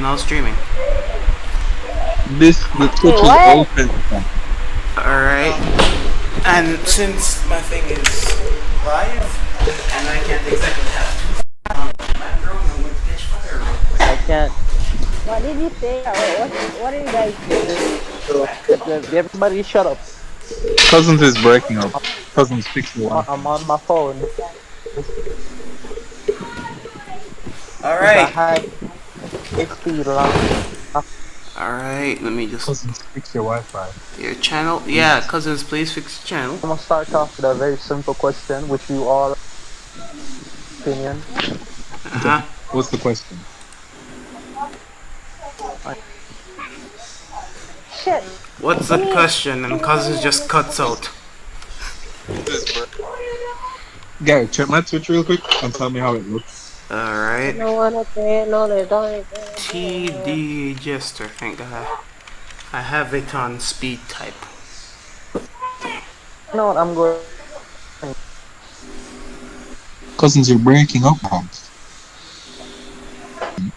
am now streaming. The Twitch is open. Alright. And since my thing is live, and I can't exactly have background, I'm going to catch fire real quick. I can't. What did you say? What are you guys doing? Everybody shut up. Cousins is breaking up. Cousins fix the one. I'm on my phone. Alright. Alright, let me just... Cousins fix your Wi-Fi. Your channel? Yeah, Cousins, please fix the channel. I'm gonna start off with a very simple question, which you all opinion. Uh-huh. What's the question? Shit. What's the question? And Cousins just cuts out. Gary, check my Twitch real quick and tell me how it looks. Alright. No one up there. No, they don't. TD Jester, thank God. I have it on speed type. You know what? I'm going. Cousins, you're breaking up, Hobbs.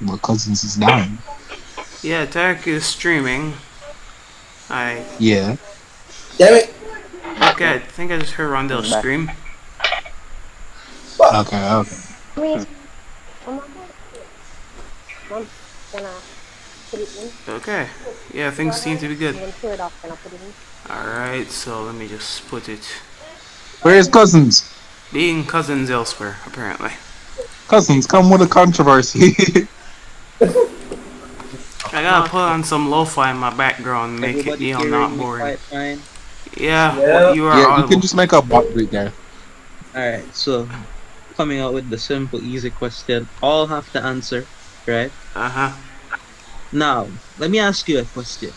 Well, Cousins is dying. Yeah, Derek is streaming. Yeah. Damn it! Okay, I think I just heard Rondell scream. Okay. Me. I'm gonna put it in. Okay. Yeah, things seem to be good. I'm gonna tear it off and I'll put it in. Alright, so let me just put it. Where is Cousins? Being Cousins elsewhere, apparently. Cousins, come with a controversy. I gotta put on some lo-fi in my background, make it, not boring. Yeah, you are Yeah, you audible. can just make a bot right there. Alright, so coming out with the simple, easy question, all have to answer, right? Uh-huh. Now, let me ask you a question.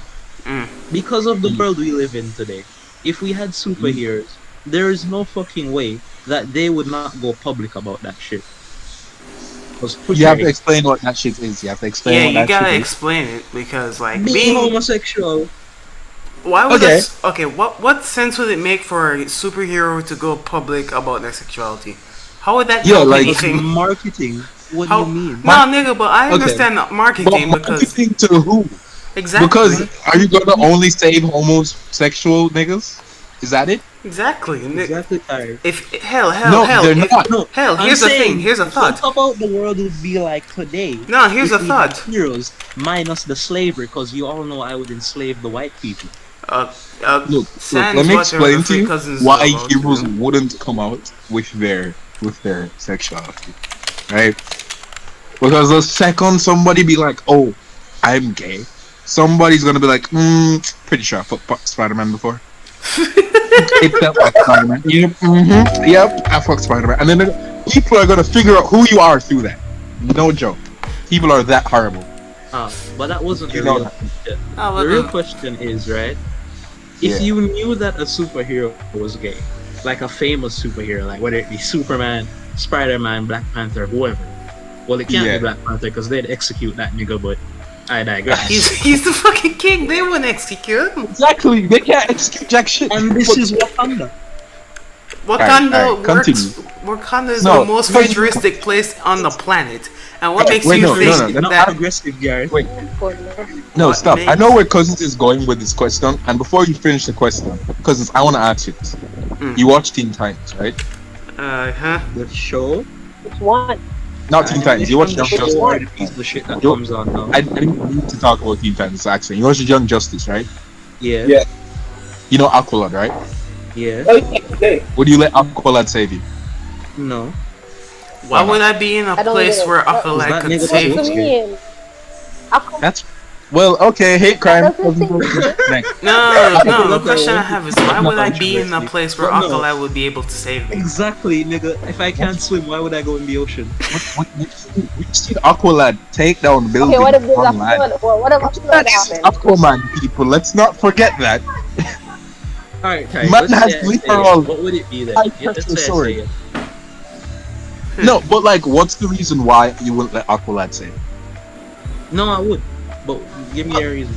Because of the world we live in today, if we had superheroes, there is no fucking way that they would not go public about that shit. You have to explain what that shit is. You have to explain what Yeah, you that gotta shit explain it, because, like, being homosexual. Why would Okay. what sense would it make for a superhero to go public about their sexuality? How would that Yeah, help like- anything? Marketing. What How, do you mean? No, nigga, but I understand marketing But because... marketing to who? Exactly. Because are you gonna only save homosexual niggas? Is that it? Exactly. Exactly, tired. If hell, No, they're not. No, hell, I'm here's the saying, thing. Here's a thought. Think about the world would be like today. No, here's if a we thought. had heroes minus the slavery, because you all know I would enslave the white people. Look, Sans let me what explain the to three you cousins why about heroes to do. wouldn't come out with their sexuality, right? Because the second somebody be like, "Oh, I'm gay," somebody's gonna be like, pretty sure I fucked Spider-Man before." It's that like Spider-Man. Yep, I fucked Spider-Man. And then people are gonna figure out who you are through that. No joke. People are that horrible. But that wasn't the You know real that. question. Oh, The but real then- question is, right? Yeah. If you knew that a superhero was gay, like a famous superhero, like whether it be Superman, Spider-Man, Black Panther, whoever. Well, it can't Yeah. be Black Panther because they'd execute that nigga, but I digress. He's the fucking king. They wouldn't execute him. Exactly. They can't execute jack shit. And this is Wakanda. Wakanda Alright, continue. Wakanda is No, the most continue. futuristic place on the planet. And what makes Wait, you no, think no, no, Not that? aggressive, Garrett. Wait. No, What stop. makes- I know where Cousins is going with this question, and before you finish the question, Cousins, I want to ask you this. You watch Teen Titans, right? Huh? The show. Which one? Not Teen Titans. You watch Young the Justice. show, the piece of shit that You- comes on now. I didn't need to talk about Teen Titans, actually. You watch Young Justice, right? Yeah. Yeah. You know Aqualad, right? Yeah. Okay. Would you let Aqualad save you? No. Why would I be in a I don't place get it. where What- Aqualad that could nigga save What's supposed the me? to- mean? Aquaman. That's well, okay. Hate crime. Doesn't think- Next. No, the Okay. question I have is why would I be in a Controversy. place where But no. Aqualad would be able to save me? Exactly, nigga. If I can't swim, why would I go in the ocean? We've seen Aqualad take down buildings Okay, what if there's on land. what if a flood That is happens? Aquaman, people. Let's not forget that. Alright, Ty, Man let's has say I say literal it. What would it be then? high Yeah, let's pressure say I sword. say it. No, but like, what's the reason why you wouldn't let Aqualad save? No, I would. But give me a reason.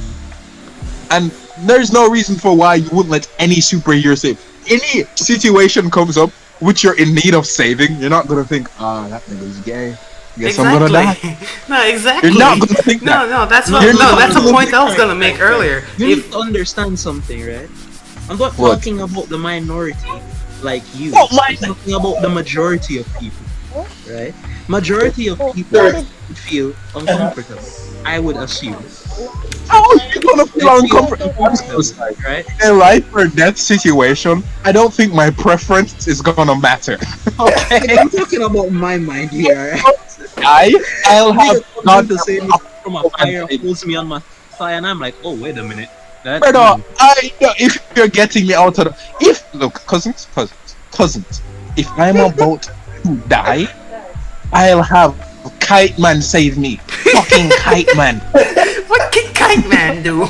And there's no reason for why you wouldn't let any superhero save. Any situation comes up which you're in need of saving, you're not gonna think, that nigga's gay. Guess I'm gonna die. No, exactly. You're not gonna think No, that. no, that's No, what. you're No, not that's the gonna point think I was gonna make earlier. You need If to understand something, right? I'm not What? talking about the minority like you. Oh, my- I'm talking about the majority of people, right? Majority of people What did would feel uncomfortable. I would assume. How are you gonna feel They feel uncomfortable? I'm so uncomfortable, sorry. right? In a life or death situation, I don't think my preference is gonna matter. Okay? I'm talking about my mind here, right? I'll have Nigga comes not in to save me from a fire, holds me on my thigh, and I'm like, oh, wait a minute. That Brother, I know if you're getting me out of the look, cousins, if I'm about to die, I'll have Kite Man save me. Fucking Kite Man. what can Kite Man do?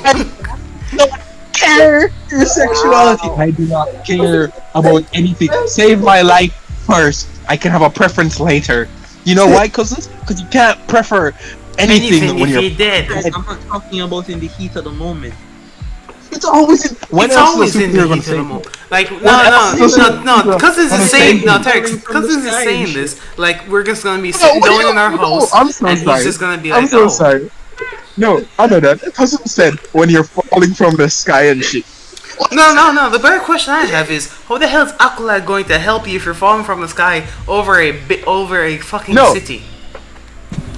Don't care your sexuality. I do not care about anything. Save my life first. I can have a preference later. You know why, cousins? Because you can't prefer anything when if you're he did. I'm not talking about in the heat of the moment. It's always in. When It's else always is in the superhero gonna heat of the save moment. you? Like else is no. Cousins gonna is save saying no. you? Tarek, Cousins is Sky saying and this. Like we're just gonna be No, sitting what do down you- in our no, house, I'm so and sorry. he's just gonna be I'm like, so oh. sorry. No, I know that. Cousin said when you're falling from the sky and shit. No. The better question I have is, how the hell is Aqualad going to help you if you're falling from the sky over a fucking No. city?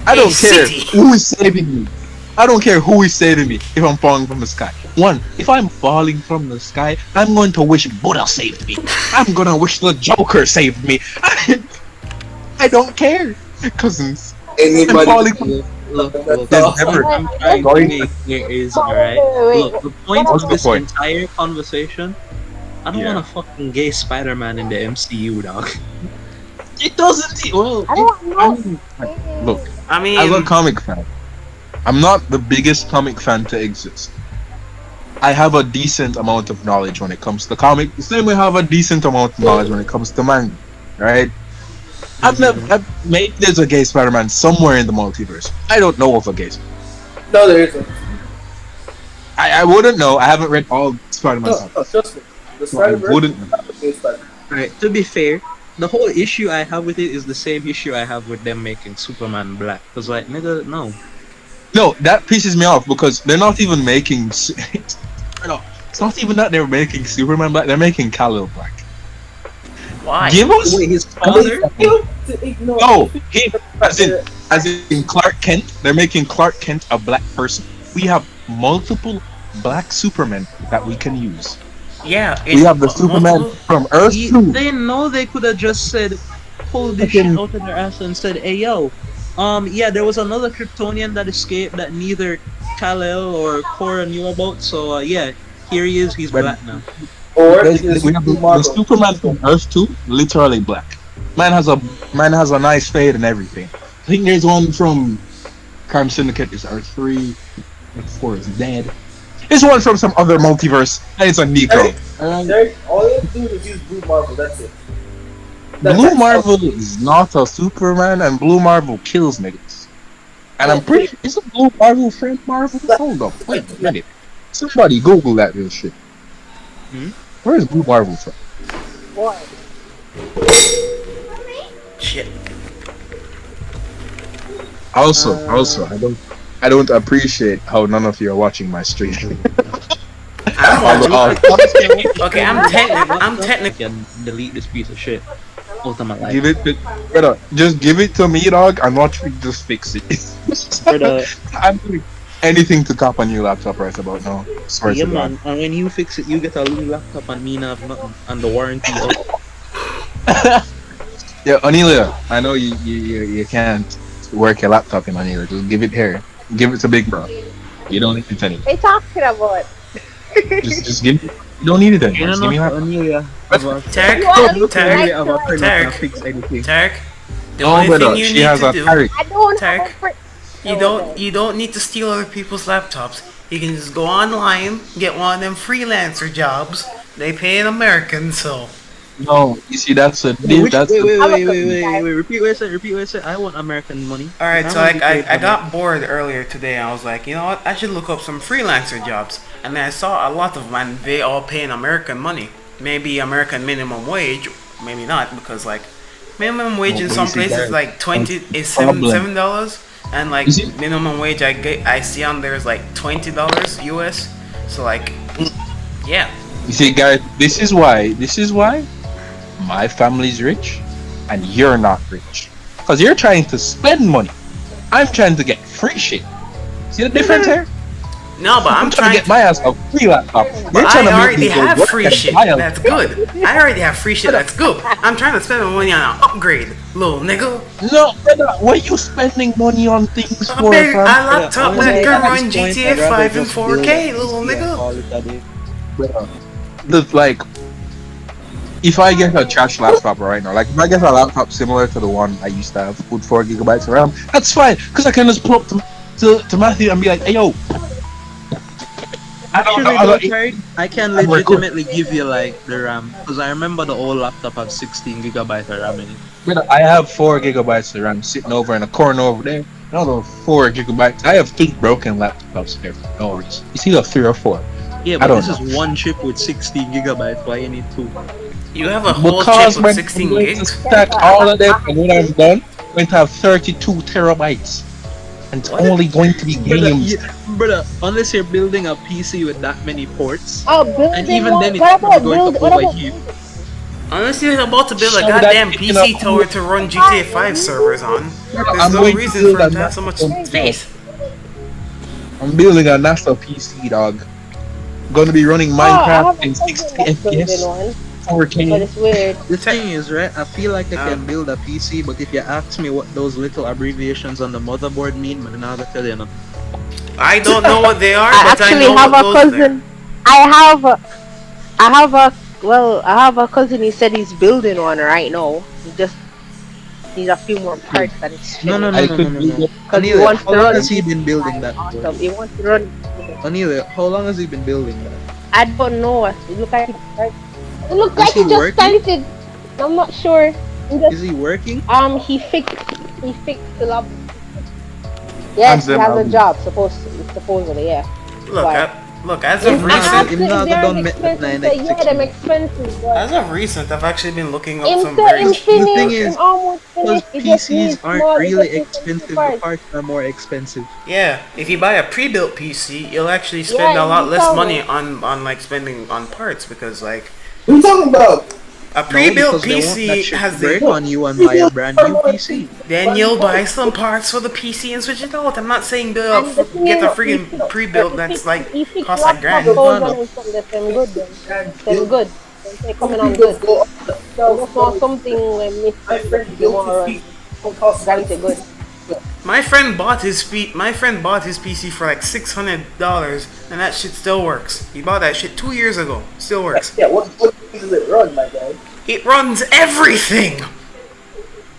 I don't A care city. who is saving me. I don't care who is saving me if I'm falling from the sky. One, if I'm falling from the sky, I'm going to wish Buddha saved me. I'm gonna wish the Joker saved me. I don't care, cousins. I'm Anybody? falling from Look, There's what never I'm trying to going- make here is, Wait, alright, wait, look, the point What's of the this point? entire conversation, I don't Yeah. want a fucking gay Spider-Man in the MCU, dog. It doesn't, well, I don't know. Look, I mean, as a comic fan, I'm not the biggest comic fan to exist. I have a decent amount of knowledge when it comes to comic. The same way I have a decent amount of knowledge when it comes to manga, right? Maybe there's a gay Spider-Man somewhere in the multiverse. I don't know of a gay. No, there isn't. I wouldn't know. I haven't read all Spider-Man stuff. No, trust me. The So I Spider-Verse wouldn't know. is Spider. Right, to be fair, the whole issue I have with it is the same issue I have with them making Superman black. Cause like, nigga, no. No, that pisses me off because they're not even making. No, it's not even that they're making Superman black. They're making Kal-El black. why? Give us Wait, his father? To ignore. no him as in Clark Kent. They're making Clark Kent a black person. We have multiple black Supermen that we can use. Yeah, We have the Superman from Earth 2. They know they could have just said, pull this shit out of their ass and said, hey yo, yeah, there was another Kryptonian that escaped that neither Kal-El or Korra knew about, so yeah, here he is, he's But- black now. Or We have the Superman from Earth 2, literally black. Man has a nice fade and everything. I think there's one from Crime Syndicate is Earth 3. Earth 4 is dead. There's one from some other multiverse, and it's a Nico. Derek, all you have to do is use Blue Marvel. That's it. Blue Marvel is not a Superman, and Blue Marvel kills niggas. And I'm pretty. Isn't Blue Marvel Frank Marvel? Hold up, wait a minute. Somebody Google that real shit. Where is Blue Marvel from? What? Shit. Also, I don't appreciate how none of you are watching my stream. Okay, I'm technically. Can delete this piece of shit out of my life. Give it, brother. Just give it to me, dog, and watch me just fix it. Brother, I'm doing anything to cop a new laptop right about now. Swear yeah to God. man, and when you fix it, you get a new laptop and me not have nothing, and the warranty up. Yeah, Anelia, I know you can't work your laptop in Anelia. Just give it here. Give it to Big Bro. You don't need it anymore. What are you talking about? Just give it. You don't need it anymore. Just give me your laptop. Amelia. Tarek, Tarek. fix anything. Tarek, the Oh, only brother, thing you she need has to a do, Tarek. I don't Tarek, have a friend. you don't need to steal other people's laptops. You can just go online, get one of them freelancer jobs. They pay in American, so No, you see, that's a Wait, that's wait, the- wait, repeat what I said, I want American money. alright. So I want I to pay got bored earlier today. I was like, you know what? I should look up some freelancer jobs, and then I saw a lot of them, and they all pay in American money. Maybe American minimum wage, maybe not, because like Minimum wage in But some you see, places guys, like 20 is problem. $7, and like You see, minimum wage I see on there is like $20 US. So like, yeah. you see, guys, this is why. This is why my family's rich, and you're not rich. Because you're trying to spend money. I'm trying to get free shit. See the difference here? No, but I'm I'm trying to trying. get my ass a free laptop. But You're trying to I make already me go have work free and shit. buy a That's laptop. good. I already have free shit. That's good. I'm trying to spend my money on an upgrade, little nigga. No, brother, what are you spending money on things A for, big fam? a Brother, laptop honestly, that Brother, can at this run point, GTA I'd rather 5 in just build a 4K, little PC and nigga. call it a day. brother. Like, if I get a trash laptop right now, like if I get a laptop similar to the one I used to have with 4 gigabytes of RAM, that's fine, because I can just pull up to Matthew and be like, hey yo, Actually, I though, don't, Terry, I can and we're good. legitimately give you like the RAM because I remember the old laptop had 16 gigabyte of RAM in it. Brother, I have 4 gigabytes of RAM sitting over in a corner over there. Another 4 gigabytes. I have 8 broken laptops there for no reason. It's either 3 or 4. Yeah, I but don't this know. is one chip with 16 gigabytes. Why you need two? You have a whole chip Because with when I'm 16 going to gigs. stack all of them, and when I'm done, I'm going to have 32 terabytes. And it's What? only going to be games. Brother, unless you're building a PC with that many ports, Oh, and building even one. then it's What probably about going to build? What about overheat. Unless you're about to build a So goddamn that picking up, PC tower to run GTA 5 servers on, there's I'm no going to reason build for a it to have so much national, space. I'm building a national PC, dog. Going to be running Oh, I Minecraft have a in cousin 60 that's building FPS, one, but 4K. it's weird. The thing is, right, I feel like I Um, can build a PC, but if you ask me what those little abbreviations on the motherboard mean, I'm not gonna tell you no. I don't know what they are, I but I actually know have what a goes there. cousin. I have a. I have a cousin. He said he's building one right now. He just needs a few more parts and it's No, no, finished. no, I no, no, could no, build no. it. Because he Anile, wants how to long run has he GTA been building 5 that for? awesome. He wants to run. Anile, how long has he been building that? I don't know. It look like it look Is like he he just working? started. I'm not sure. He just, Is he working? he fixed the lab. Yes, he them has a album. job. Supposedly, yeah. Look, Why? look. As Him, of Him I not, recent, asked him him if not they're done met that expensive. He said, yeah, 996 them month. expensive. But as of recent, I've actually been looking up him some said very him cheap. The thing finished. Him is, almost because finished. He just PCs needs aren't small. He really just needs some few expensive, the parts. parts are more expensive. Yeah, if you buy a pre-built PC, you'll actually spend Yeah, a lot he less told money me. on like spending on parts because like What are you talking about? a No, pre-built because they want that PC shit to has break the. on you and buy a brand new PC. Then you'll buy some parts for the PC and switch it out. I'm not saying And the thing get a is, freaking pre-built that's like he fixed costs like laptop grand. No, no. 1000 and something. That's them good. And Them good. They coming on good. So just want something when my Mr. friend built his PC. Cost Quality good. My friend bought his PC for like $600, and that shit still works. He bought that shit 2 years ago. Still works. Yeah, what does it run, my guy? It runs everything.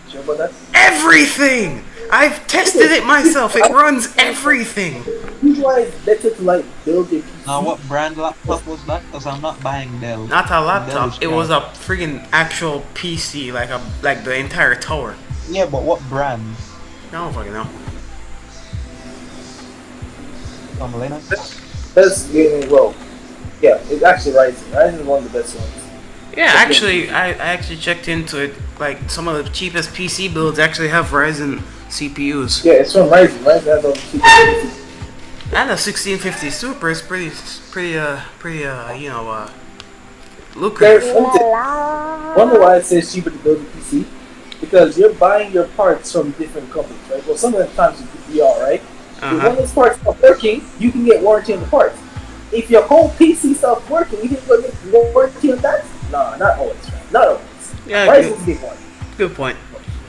Sure about that? Everything. I've tested it myself. It runs everything. That's why it's better to like build your PC. Now, what brand laptop was that? Because I'm not buying Dell. Not a Dell is laptop. It was crap. a freaking actual PC, like the entire tower. Yeah, but what brand? I don't fucking know. From Linux? Best gaming, well, yeah, it's actually Ryzen. Ryzen is one of the best ones. Yeah, actually, I actually checked into it. Like some of the cheapest PC builds actually have Ryzen CPUs. Yeah, it's from Ryzen. Ryzen has all the cheap PCs. And a 1650 Super is pretty, lucrative. There's wonder why it says cheaper to build a PC? Because you're buying your parts from different companies, right? Well, some of the times we are, right? If one of those parts not working, you can get warranty on the parts. If your whole PC stops working, you can go get warranty on that? No, not always, right? Not always. Yeah, Ryzen's get warranty. good point.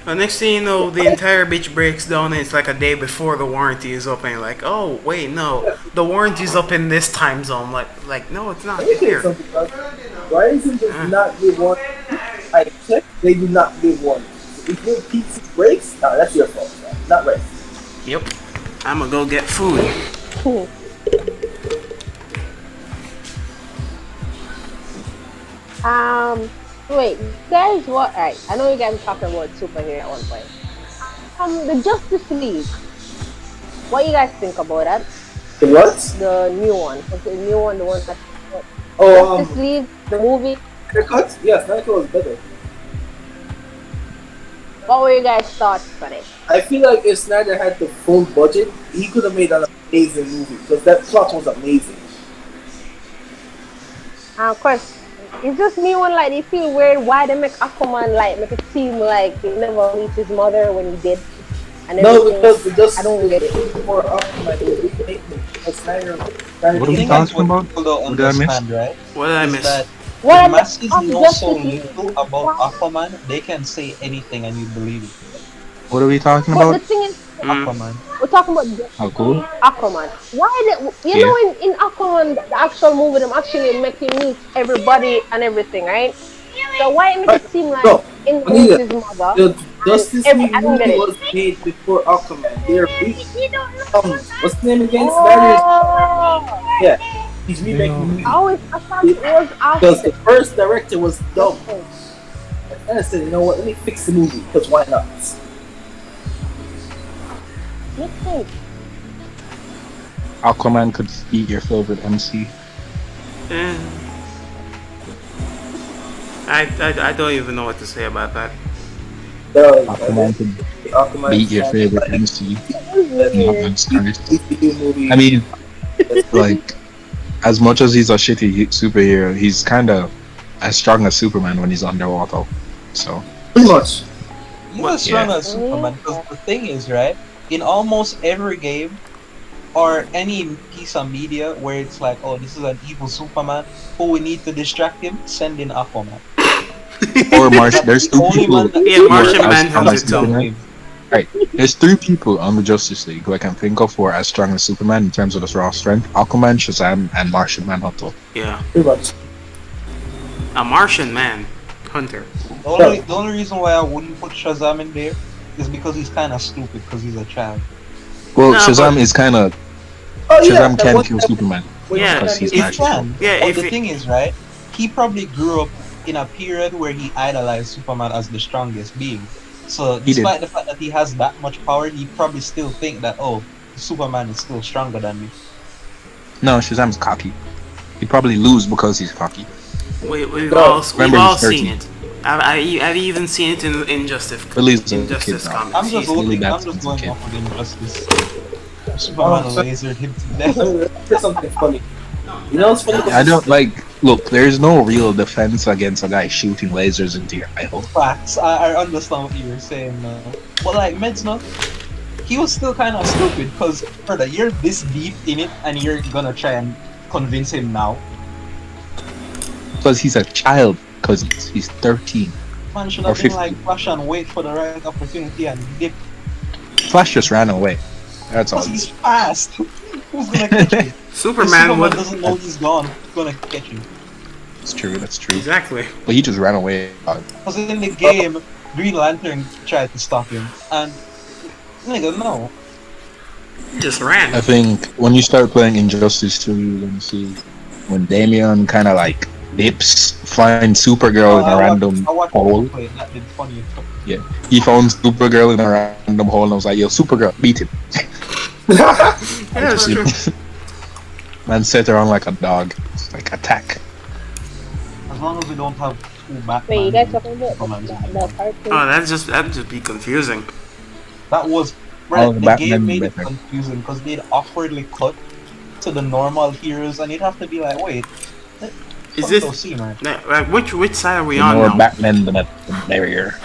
Next thing you know, the entire bitch breaks down and it's like a day before the warranty is up and you're like, oh, wait, no. The warranty's up in this time zone. Like no, it's not. Let me It's tell you here. something, guys. Ryzen does not give warranty. I checked, they do not give warranty. So if your PC breaks, that's your fault, man. Not Ryzen. Yep. I'm gonna go get food. Wait, guys, what? Right, I know you guys were talking about superhero at one point. The Justice League. What you guys think about that? The what? The new one. Okay, the new one, the one that Oh, Justice League, the movie. Snyder Cut? Yeah, Snyder Cut was better. What were you guys' thoughts on it? I feel like if Snyder had the full budget, he could have made an amazing movie because that plot was amazing. And of course, it's just me one like they feel weird why they make Aquaman like make it seem like he never meet his mother when he did and No, everything. because the I Justice don't League get it. before Aquaman, they didn't make it. Because Snyder What are I we think didn't that's talking what about? people don't What did I miss? understand, right? What did I Is miss? that the What masses of know so Justice League? little about Aquaman, they can say anything and you believe it. What are we talking But the about? thing is, Mm. Aquaman. we're talking about Justice Oh, cool. League, Aquaman. Why did you Yeah. know in Aquaman the actual movie them actually make you meet everybody and everything, right? So why make Right. it seem like No, in Anita, his mother the and Justice every League I don't get movie it. was made before Aquaman. They're what's the name again? Snyder is Oh, yeah. He's You know, remaking the I movie always I thought it was because after. the first director was dumb. Okay. And I said, you know what? Let me fix the movie because why not? Makes sense. Aquaman could beat your favorite MC. Eh. I don't even know what to say about that. The Aquaman could Aquaman beat your is favorite MC. It Not was Monsters. DCU movie. I mean, like, as much as he's a shitty superhero, he's kind of as strong as Superman when he's underwater. So, pretty much. He's What- as strong yeah. as Superman because the thing is, right? In almost every game or any piece of media where it's like, oh, this is an evil Superman, who we need to distract him, send in Aquaman. or That's there's the two only people man that Yeah, who are Martian as strong Manhunter as too. Superman. Right. There's three people on the Justice League who I can think of who are as strong as Superman in terms of the raw strength: Aquaman, Shazam, and Martian Manhunter. Yeah, Pretty much. a Martian man hunter. The only reason why I wouldn't put Shazam in there is because he's kind of stupid because he's a child. Well, No, Shazam but- is kind of Oh yeah, Shazam that can one kill time Superman when Yeah, because he's He magical. can. Yeah, But if the it- thing is, right? He probably grew up in a period where he idolized Superman as the strongest being. So, He did. despite the fact that he has that much power, he probably still think that, oh, Superman is still stronger than me. No, Shazam's cocky. He'd probably lose because he's cocky. We've No, all remember we've all he's seen 13. it. I've even seen it in Injustice. Billy's a Injustice kid now. comics. I'm just He's- really looking, bad I'm just sense of going kid. off of Injustice. Superman so- lasered him to death. Here's something funny. You know what's funny? I don't like. Look, there's no real defense against a guy shooting lasers into your eye hole. Facts. I understand what you were saying now. But like Medsna, he was still kind of stupid because brother, you're this deep in it and you're gonna try and convince him now. Because he's a child. Because he's 13. Man should Or have been 50. like flash and wait for the right opportunity and dip. Flash just ran away. That's all. Because he's fast. Who's gonna catch him? If Superman would doesn't know he's gone. Who's gonna catch him? That's true. That's true. exactly. But he just ran away. Because in the game, Green Lantern tried to stop him, and nigga, no. He just ran. I think when you start playing Injustice 2, you're gonna see when Damian kind of like dips, finds Supergirl in a random I watched hole. him play. That did funny. He found Supergirl in a random hole, and I was like, "Yo, Supergirl, beat him." Yeah, that's true. Man set her on like a dog. It's like attack. As long as we don't have two Batman. Wait, you guys talking about Supermans in the there. cartoon? Oh, that'd just be confusing. That was Oh, right. The Batman game made it better. confusing because they'd awkwardly cut to the normal heroes, and you'd have to be like, wait, Is this scene, right? like which side are we The on more now? Batman, the merrier.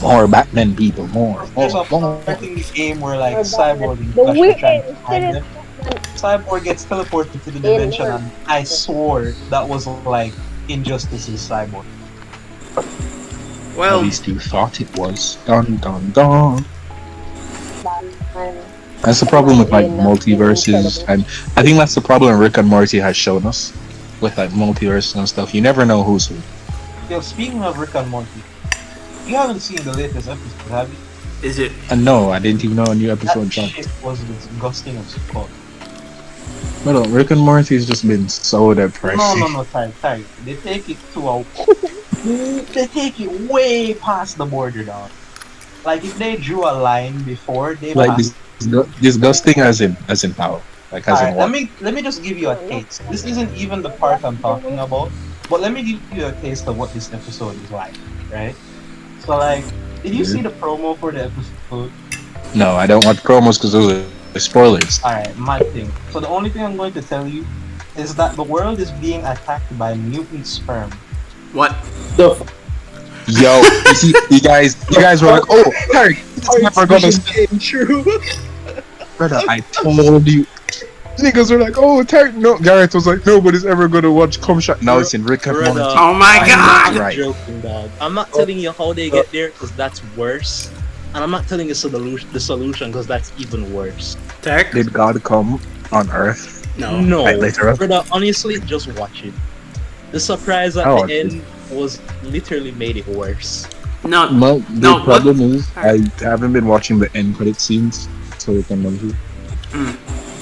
More Batman people, more. There's a more. part in the game where like Or Cyborg and the Flash are weird trying to thing find is them. Cyborg gets teleported to the dimension, and I swore that was like Injustice's Cyborg. At Well, least you thought it was. Dun dun dun. Batman. That's the problem with like Yeah, multiverses, incredible. and I think that's the problem Rick and Morty has shown us with like multiverses and stuff. You never know who's who. Yo, speaking of Rick and Morty, you haven't seen the latest episode, have you? is it? And no, I didn't even know a new episode That dropped. shit was disgusting as fuck. But Rick and Morty's just been so depressing. No, Ty. They take it to a... they take it way past the border, dog. Like, if they drew a line before, they Like passed. disgusting as in how? Like as in Alright, what? let me just give you a taste. This isn't even the part I'm talking about, but let me give you a taste of what this episode is like, right? So like, did you see the promo for the episode? No, I don't watch promos because those are spoilers. Alright, my thing. So the only thing I'm going to tell you is that the world is being attacked by mutant sperm. What? The f- Yo, you see, you guys were like, oh, Harry, it's never gonna Came true. brother, I told you. Niggas were like, oh, Tarek, no. Garrett was like, nobody's ever gonna watch Come Shot. Now it's in Rick and Brother. Morty. Oh my I'm god! not Right. joking, dog. I'm not telling you how they get there because that's worse, and I'm not telling you the solution because that's even worse. Tech? Did God come on Earth? No. No, Like, literal? brother. Honestly, just watch it. The surprise at Oh, the end was literally made it worse. No. The No, problem is, I haven't been watching the end credit scenes, so we can know.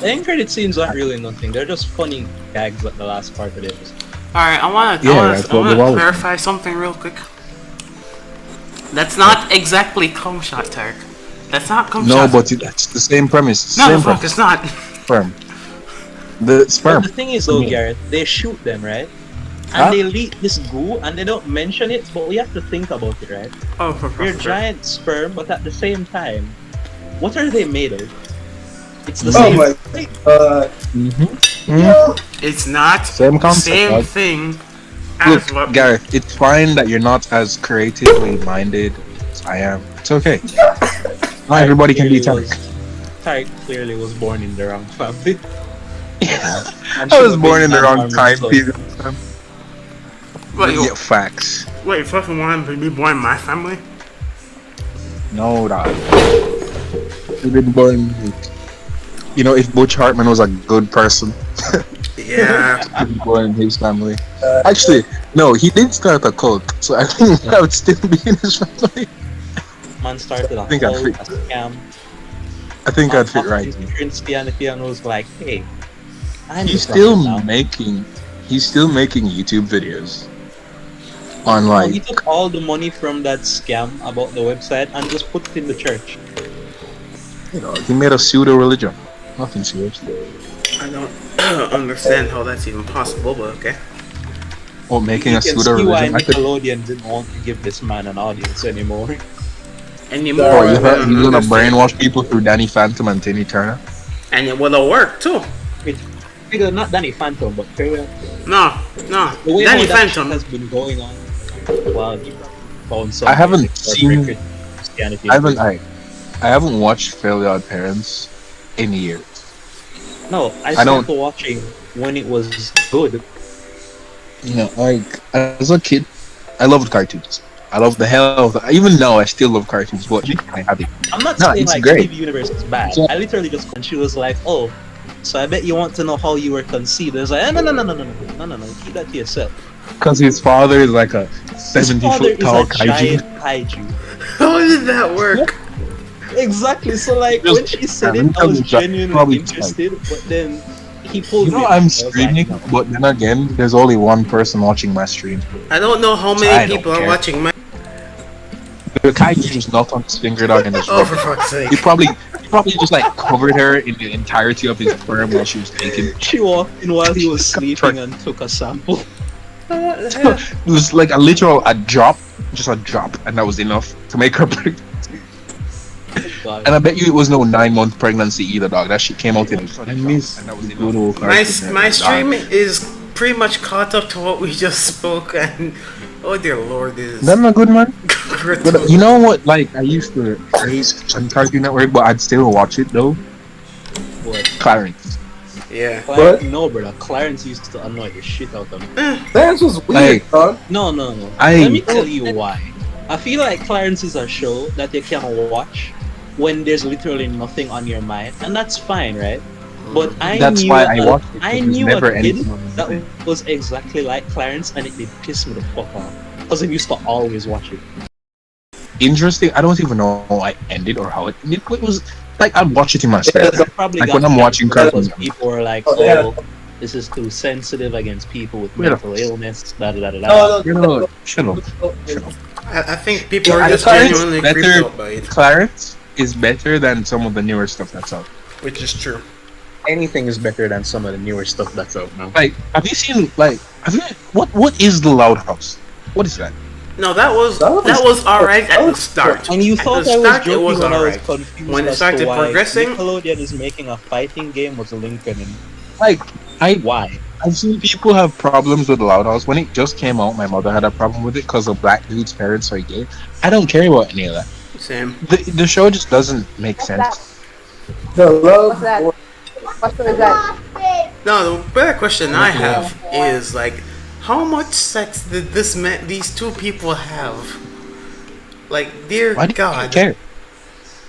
The end credit scenes aren't really nothing. They're just funny gags at the last part of it. Alright, I wanna that's what we want. clarify something real quick. That's not exactly cum shot, Tarek. That's not cum No, shot. but it's the same premise. No, Same the fuck, premise. it's not. Sperm. The But sperm. the thing is, though, Yeah. Garrett, they shoot them, right? And Huh? they leak this goo, and they don't mention it, but we have to think about it, right? Oh, They're giant sperm, but at the same time, what are they made of? It's the Oh same my thing. It's not Same the concept, same right? thing as Look, what. Gareth, it's fine that you're not as creatively minded as I am. It's okay. Not everybody can be Clearly Tarek. Tarek clearly was born in the wrong family. I was born in the wrong time period. Wait, Yeah, facts. wait, you fucking want to be born in my family? No, dog. You've been born. You know, if Butch Hartman was a good person, Yeah. he'd be born in his family. Actually, no, he did start a cult, so I think I would still be in his family. Man started a think I'd whole fit. scam. I think I'd fit Man right. fucked his Prince and the piano was like, hey, I'm He's the still prophet now. making YouTube videos on No, he like took all the money from that scam about the website and just put it in the church. he made a pseudo religion. Nothing serious. I don't understand how that's even possible, but okay. Or making You a can pseudo see why religion. I could. Nickelodeon didn't want to give this man an audience anymore. Anymore. Oh, I you heard don't he's gonna understand. brainwash people through Danny Phantom and Timmy Turner. And it would have worked too. Nigga, not Danny Phantom, but Terry. No, no. The way Danny how that Phantom. shit has been going on. Wow, you found some I haven't basic seen- record Christianity. I haven't watched Fairly Odd Parents in years. No, I don't- started watching when it was good. Like as a kid, I loved cartoons. I loved the hell of the, even now I still love cartoons, but I have it. I'm not No, saying it's like great. Steve Universe is bad. Yeah. I literally just and she was like, "Oh, so I bet you want to know how you were conceived." I was like, "No, keep that to yourself." Because his father is like a His 70 father foot is tall a kaiju. giant kaiju. How did that work? Exactly. So like Just- when she said yeah, it, I was let me tell you, genuinely probably interested, but then he pulled You know me. I'm I was like, streaming, no. but then again, there's only one person watching my stream. I don't know how I many don't people are care. watching my. The kaiju just knocked on his finger dog and just Oh, for fuck's sake. he probably just like covered her in the entirety of his sperm while she was naked. She walked in while he was sleeping and took a sample. It was like a drop, just a drop, and that was enough to make her pregnant. God. And I bet you it was no 9-month pregnancy either, dog. That shit came out in. I miss good old My cartoon, my dog. stream is pretty much caught up to what we just spoke, and oh dear lord, is That's not good, man. gratuitous. But you know what? Like I used to hate on Cartoon Network, but I'd still watch it though. What? Clarence. Yeah. No, brother. Clarence used to annoy the shit out of me. Clarence was weird, dog. No. Let me tell you why. I feel like Clarence is a show that you can watch when there's literally nothing on your mind, and that's fine, right? But That's why I watched it. I because knew there's never a kid anything on the that screen. was exactly like Clarence, and it did piss me the fuck off. Because I used to always watch it. Interesting. I don't even know how I ended or how it ended. But it was like I'd watch it in my spare time. Probably Like got when I'm watching because cartoons. people were like, Oh, yeah. "Oh, this is too sensitive against people with Yeah. mental illness." Da da da da. No, You know, shut up. Shut up. I think people Yeah, are just Clarence genuinely better- creeped out by it, Clarence is better than some of the newer stuff that's out. which is true. Anything is better than some of the newer stuff that's out now. Like, have you seen what is the Loud House? What is that? No, that That was alright at the was start. And you At thought the I was start, it joking was when I was alright. confused When it as to started why progressing, Nickelodeon is making a fighting game with Lincoln. And Like I why? I've seen people have problems with Loud House. When it just came out, my mother had a problem with it because the black dude's parents are gay. I don't care about any of that. same. The show just doesn't make What's sense. that? the love. What's that? What show is that? No, the better question I Nickelodeon. have is like, how much sex did these two people have? Like, dear Why do you God, care?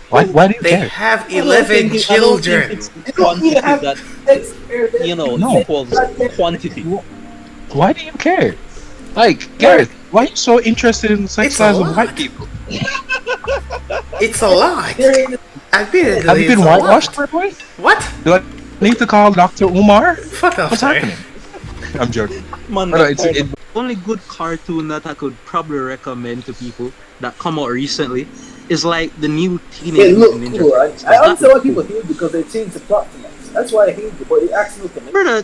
Why do you they care? have I don't 11 think children. it's You don't quantity even have that sex experience. No. equals quantity. Why do you care? Like, Gareth, why are you so interested in the sex It's a lives of lot. white people? It's a lot. There ain't Admittedly, Have you it's been a whitewashed, lot. by the way? What? Do I need to call Dr. Umar? Fuck off, What's sorry. happening? I'm joking. Man, No, it's- the it- only good cartoon that I could probably recommend to people that come out recently is like the new Teenage It looked Mutant Ninja cool. Turtles. I understand why people hate it because they changed the plot too much. That's why I hate it, but it actually looked amazing. Brother,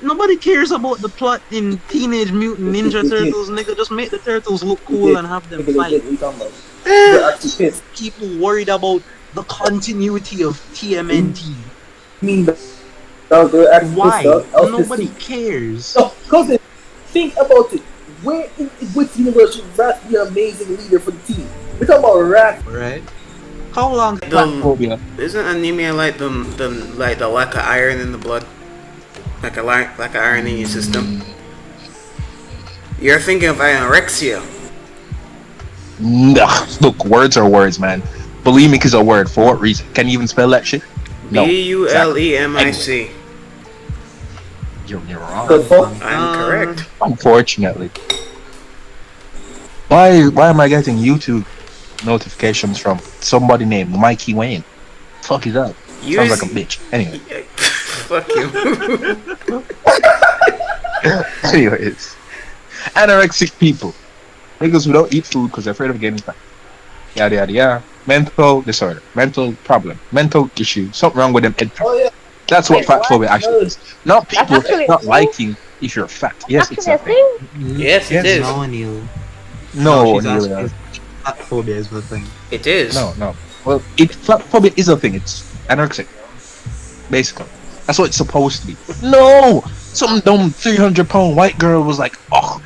nobody cares about the plot in Teenage Mutant Ninja Turtles, nigga. Just make the turtles look cool and have them Nigga, they fight. did. What you talking about? They're actually pissed. People worried about the continuity of TMNT. I mean, they're actually Why? pissed off. I was pissed Nobody too. cares. No, because think about it. Where in which universe should Rat be an amazing leader for the team? We're talking about Rat. Right? How long? The, Phobia. isn't anemia like the lack of iron in the blood? Like a lack of iron in your system? You're thinking of anorexia. Look, words are words, man. Bulimic is a word. For what reason? Can you even spell that shit? No. Bulemic. You're wrong. The fuck? I'm correct. Unfortunately. Why am I getting YouTube notifications from somebody named Mikey Wayne? Fuck is that? Sounds like a bitch. Anyway. Fuck you. Anyways. Anorexic people. Niggas who don't eat food because they're afraid of getting fat. Yada yada yada. Mental disorder. Mental problem. Mental issue. Something wrong with them. Oh yeah. That's what Wait, fat what? phobia actually is. Not people actually not a thing? liking if you're fat. Yes, it's Actually, a a thing. thing? Yes, it is. No, Neil. No, she's really. asking if fat phobia is the thing. It is. No. Well, fat phobia is a thing. It's anorexic, basically. That's what it's supposed to be. No, some dumb 300-pound white girl was like, "Oh,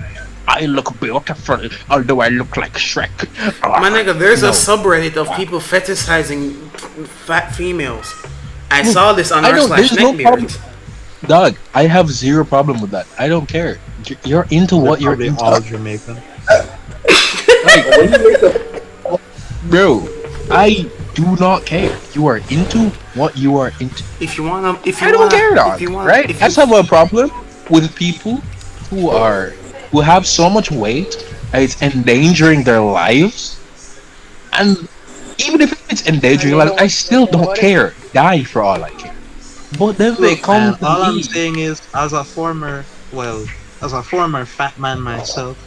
I look beautiful, although I look like Shrek." My nigga, there's No. a subreddit of people fetishizing fat females. I saw this on I r don't- slash there's no problem. neckbeard. Dog, I have zero problem with that. I don't care. You're into what you're Probably into, all Jamaican. When you make a bro. I do not care. You are into what you are into. If you wanna, if you I don't wanna, care, dog. if you wanna, Right? if I just you, have a problem with people who have so much weight that it's endangering their lives, and even if it's endangering your life, I still don't care. Die for all I care. But then they Look, come man, to all I'm me. saying is, as a former fat man myself,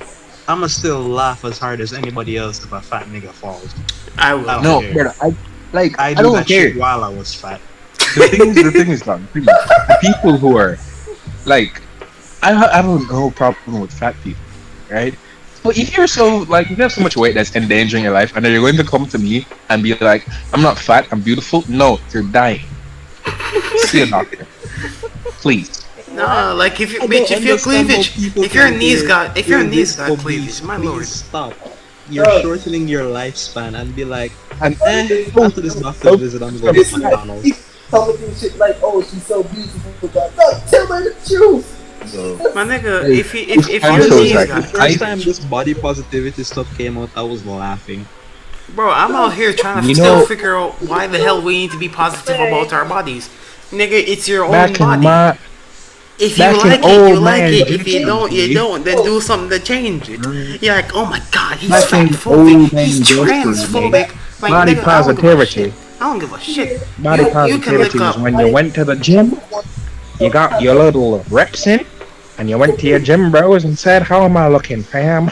I'ma still laugh as hard as anybody else if a fat nigga falls. I will. No, care. brother, I I do don't that care. shit while I was fat. The thing is, dog. Please, the people who are like, I have no problem with fat people, right? But if you're if you have so much weight that's endangering your life, and then you're going to come to me and be like, "I'm not fat, I'm beautiful." No, you're dying. See a doctor, please. No, like if you, I bitch, don't if your understand how cleavage, people if your can knees hear, got, if your "You're knees this got obese, cleavage, my please lord. stop. You're No. shortening your lifespan," and be like, And after this doctor's visit, I'm going This to is McDonald's. commenting shit like, "Oh, she's so beautiful." No, tell her the truth. My nigga, Hey, if I'm your so knees sorry. got The first time cleavage, this body positivity stuff came out, I was laughing. bro, I'm out here trying to You still know- figure out why the hell we need to be positive about our bodies. Nigga, it's your own back in body. my If you back in like it, old you like man it. If you days, don't, you dude. don't. Then do something to change it. You're like, oh my god, he's Back in fatphobic, old he's man days, transphobic. Like, body nigga, I don't give a positivity. shit. I don't give a shit. Body You can positivity look is up. when you went to the gym, you got your little reps in, and you went to your gym bros and said, "How am I looking, fam?"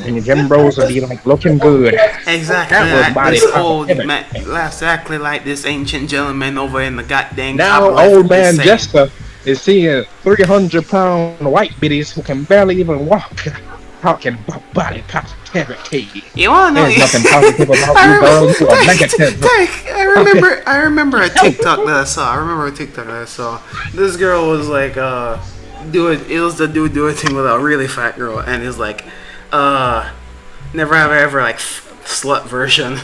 And your gym bros would be like, "Looking good." Exactly That was like body this old positivity. man, exactly like this ancient gentleman over in the goddamn Now top left old is man saying. Jester is seeing 300-pound white biddies who can barely even walk. talking about body positivity. You wanna know? There's nothing positive about you, girl. You are negative. I remember a TikTok that I saw. This girl was like, it was the dude doing a thing with a really fat girl, and he's like, never have I ever like slut version.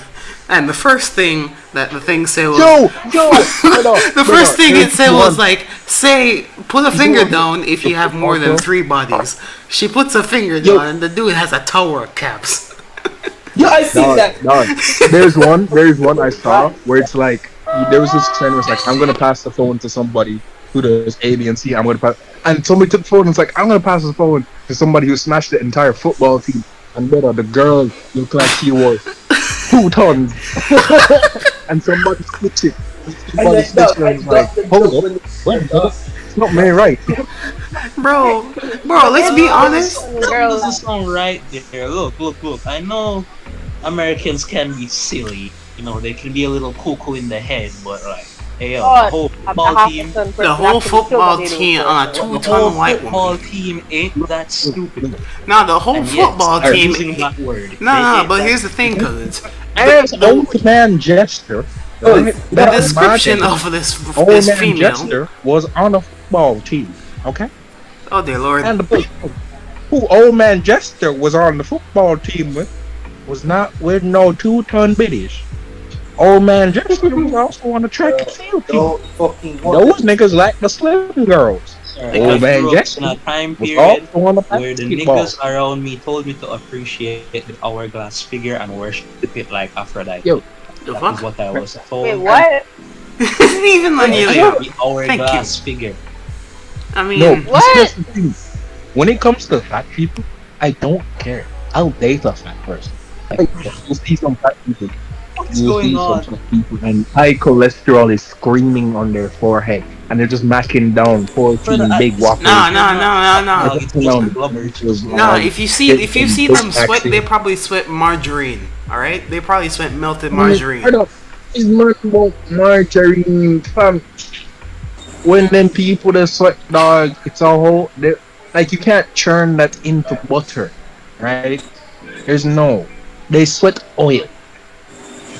And the first thing that the thing said was, the first thing it said was like, put a finger down if you have more than 3 bodies. She puts a finger down, and the dude has a tower of caps. Yeah, I see that. There's one I saw where it's like there was this trend where it's like I'm gonna pass the phone to somebody who does A, B, and C. I'm gonna pass, and somebody took the phone and it's like I'm gonna pass the phone to somebody who smashed the entire football team. And better, the girl looked like she was 2 tons, and somebody switched it. Somebody switched it and was like, hold up, it's not me, right? Bro, let's be honest. This is not right there. Look. I know Americans can be silly. You know, they can be a little cuckoo in the head, but like, hey, the whole football team on a 2-ton white football team ain't that stupid. No, the whole football team. Using that word. No, but here's the thing, cuz As old man Jester, the description of this female Jester was on a football team. Okay. Oh dear Lord. And who old man Jester was on the football team with was not with no 2-ton biddies. Old man Jester was also on the track and field team. Those niggas like the slim girls. Old man Jester in a time was period also on the where the basketball. niggas around me told me to appreciate the hourglass figure and worship it like Aphrodite. Yo, the fuck? Is what I was told. Wait, what? Even The hourglass figure. I mean, no, What? here's the thing. When it comes to fat people, I don't care. I'll date a fat person. Like, you'll see some fat people. What's You'll going see on? some people and high cholesterol is screaming on their forehead, and they're just macking down 14 big whoppers. no. No, If you see them sweat, they probably sweat margarine. All right, they probably sweat melted margarine. It's margarine, fam. When them people that sweat, dog, it's a whole. Like you can't churn that into butter, right? They sweat oil,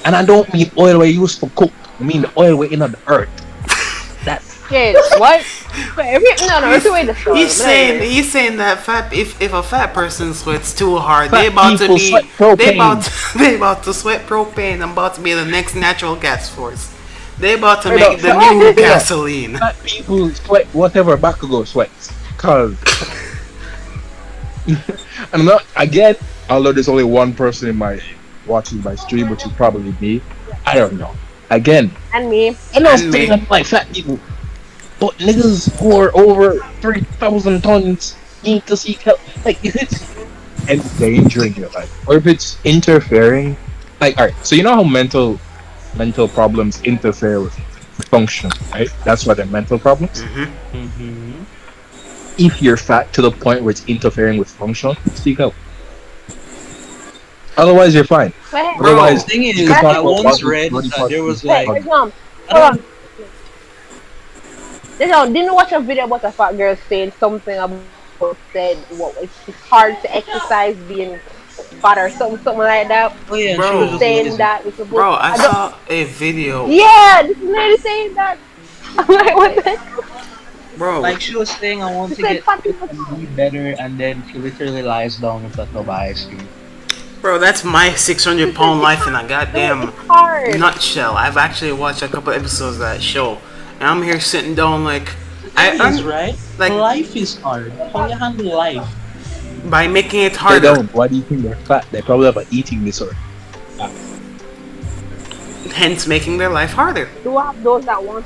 and I don't mean oil we used to cook. I mean the oil we in the earth. That's What? It's away the story. He's saying that if a fat person sweats too hard, Fat they about to people be sweat propane. they about to sweat propane and about to be the next natural gas source. They about to make the new gasoline. fat people sweat whatever Bakugo sweats, cause I'm not again. Although there's only one person in my watching my stream, which is probably me. I don't know. Again, And me. I'm not saying I'm like fat people, but niggas who are over 3,000 tons need to seek help. Like if it's endangering your life, or if it's interfering, like alright. So you know how mental problems interfere with function, right? That's why they're mental problems. If you're fat to the point where it's interfering with function, seek help. Otherwise, you're fine. Wait, Otherwise, The thing is, you can talk I about once body- read body that there was parts. like, Hold on. Didn't you watch a video about a fat girl saying something about it's hard to exercise being fat or something like that? oh yeah, Bro. she was just Saying lazy. that it's Bro, I saw a video. Yeah, this lady saying that. I'm like, what the heck? Bro, Like she was saying, I want to She said get fat fit people. and be better, and then she literally lies down with a tub of ice cream. bro, that's my 600-pound life in a goddamn It's hard. nutshell. I've actually watched a couple episodes of that show, and I'm here sitting down like That is right. like- Life is hard. How you handle life? by making it They harder. don't. Why do you think they're fat? They probably have an eating disorder. Hence, making their life harder. Do I have those that want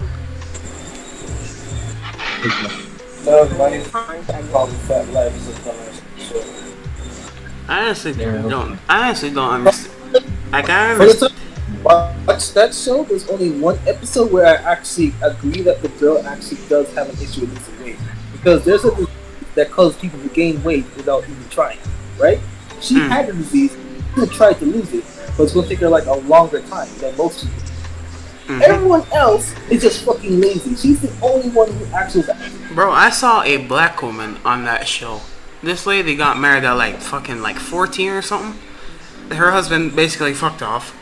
Called Fat Life is a dumbass show. I honestly don't understand. I can't For the understand. time watch that show, there's only one episode where I actually agree that the girl actually does have an issue with losing weight. Because there's a disease that causes people to gain weight without even trying, right? She had the disease, she tried to lose it, but it's going to take her like a longer time than most people. Everyone else is just fucking lazy. She's the only one who actually Bro, I saw a black woman on that show, This lady got married at like fucking like 14 or something. Her husband basically fucked off,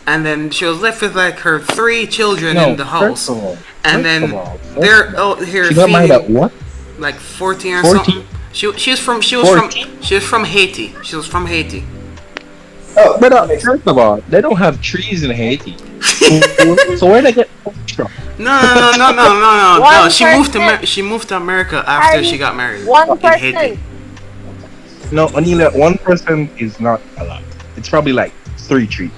and then she was left with like her 3 children in the house. And then they're out here She got married at feeding what? like 14 or 14? something. She was from Haiti. She was from Haiti. Oh, But that makes first of all, they don't have trees in Haiti. So where they get fruits from? No. She moved to 1%. She moved to America after she got married in 1%. Haiti. No, Anila, 1% is not a lot. It's probably like 3 trees.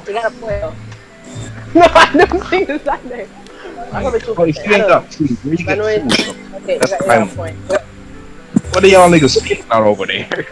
You got a point. No, I don't think it's that there. Probably 2%. But if you ain't got trees, where you I get know food it's from? okay. You That's got fine. a point. What are y'all niggas spitting out over there?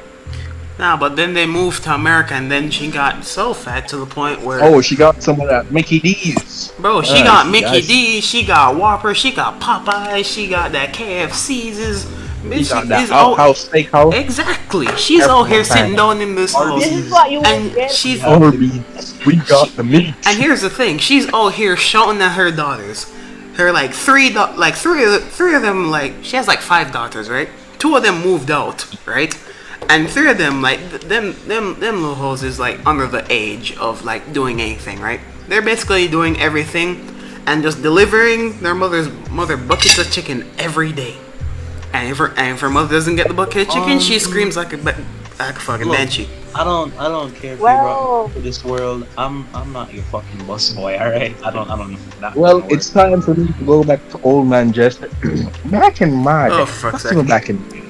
Nah, but then they moved to America, and then she got so fat to the point where Oh, she got some of that Mickey D's. bro, she I got see, Mickey I see. D's, she got Whopper, she got Popeyes, she got that KFC's. She got She that is out. outhouse steakhouse. Exactly. She's out here sitting down in this house, This is what you would and get. she's Arby's. We got the meat. and here's the thing, she's out here shouting at her daughters. Her like three of them, like she has like 5 daughters, right? 2 of them moved out, right? And 3 of them, like them little hoes is like under the age of like doing anything, right? They're basically doing everything and just delivering their mother buckets of chicken every day. And if her mother doesn't get the bucket of chicken, she screams like a fucking Look, banshee. I don't care if Well- you brought me to this world. I'm not your fucking boss boy, alright? I don't that Well, work. it's time for me to go back to old man Jester. Back in my Oh, day, for fuck's not even sake. back in.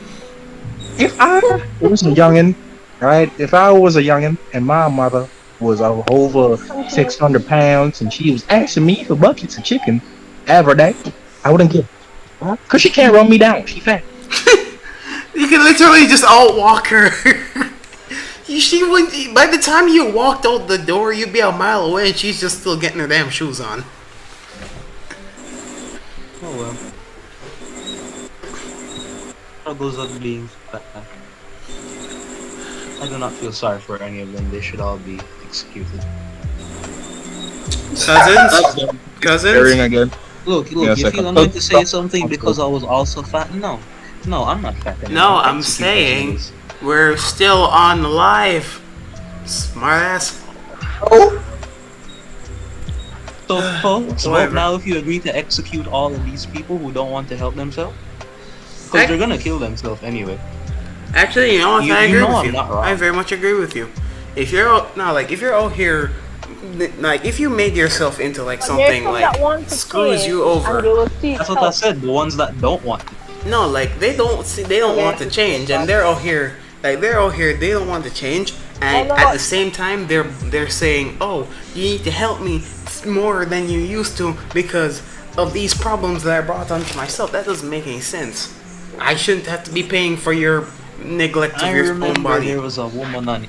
If I was a youngin, right? If I was a youngin and my mother was over 600 pounds and she was asking me for buckets of chicken every day, I wouldn't give. Cause she can't run me down. She fat. You can literally just outwalk her. She wouldn't. By the time you walked out the door, you'd be a mile away, and she's just still getting her damn shoes on. Oh well. Struggles of being fat. I do not feel sorry for any of them. They should all be executed. Cousins. Staring again. Look, Yes, if I you're can- going to say something because I was also fat, no, I'm not fat anymore. No, I'm Execute saying those we're still on live. Smartass. So, folks, vote Whatever. now if you agree to execute all of these people who don't want to help themselves. Because Heck. they're gonna kill themselves anyway. Actually, you know what? You- I you agree know with I'm you. not wrong. I very much agree with you. If you're if you're out here, like if you made yourself into like There's something some like that want to screws change, you and over. they will seek That's what I help. said. The ones that don't want it. No, like they don't Yeah. want to change, and they're out here. Like they're out here, they don't want to change, and Oh, no. at the same time, they're saying, "Oh, you need to help me more than you used to because of these problems that I brought onto myself." That doesn't make any sense. I shouldn't have to be paying for your neglect I of your own remember body. there was a woman on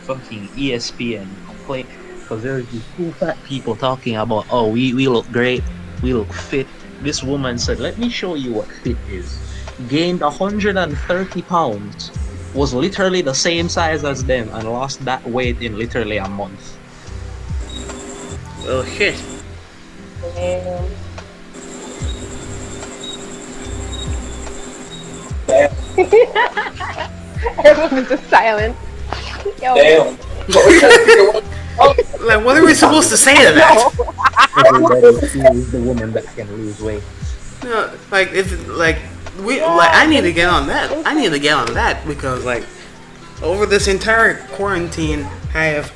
fucking ESPN, complain because there's these 2 fat people talking about, oh, we look great, we look fit. This woman said, let me show you what fit is. Gained 130 pounds, was literally the same size as them, and lost that weight in literally a month. Oh shit! Damn. Everyone is just silent. Yo, Damn. But we're trying to figure what. Like, what are we supposed to say to that? Everybody is the woman that can lose weight. No, like it's like I need to get on that. I need to get on that because like over this entire quarantine, I have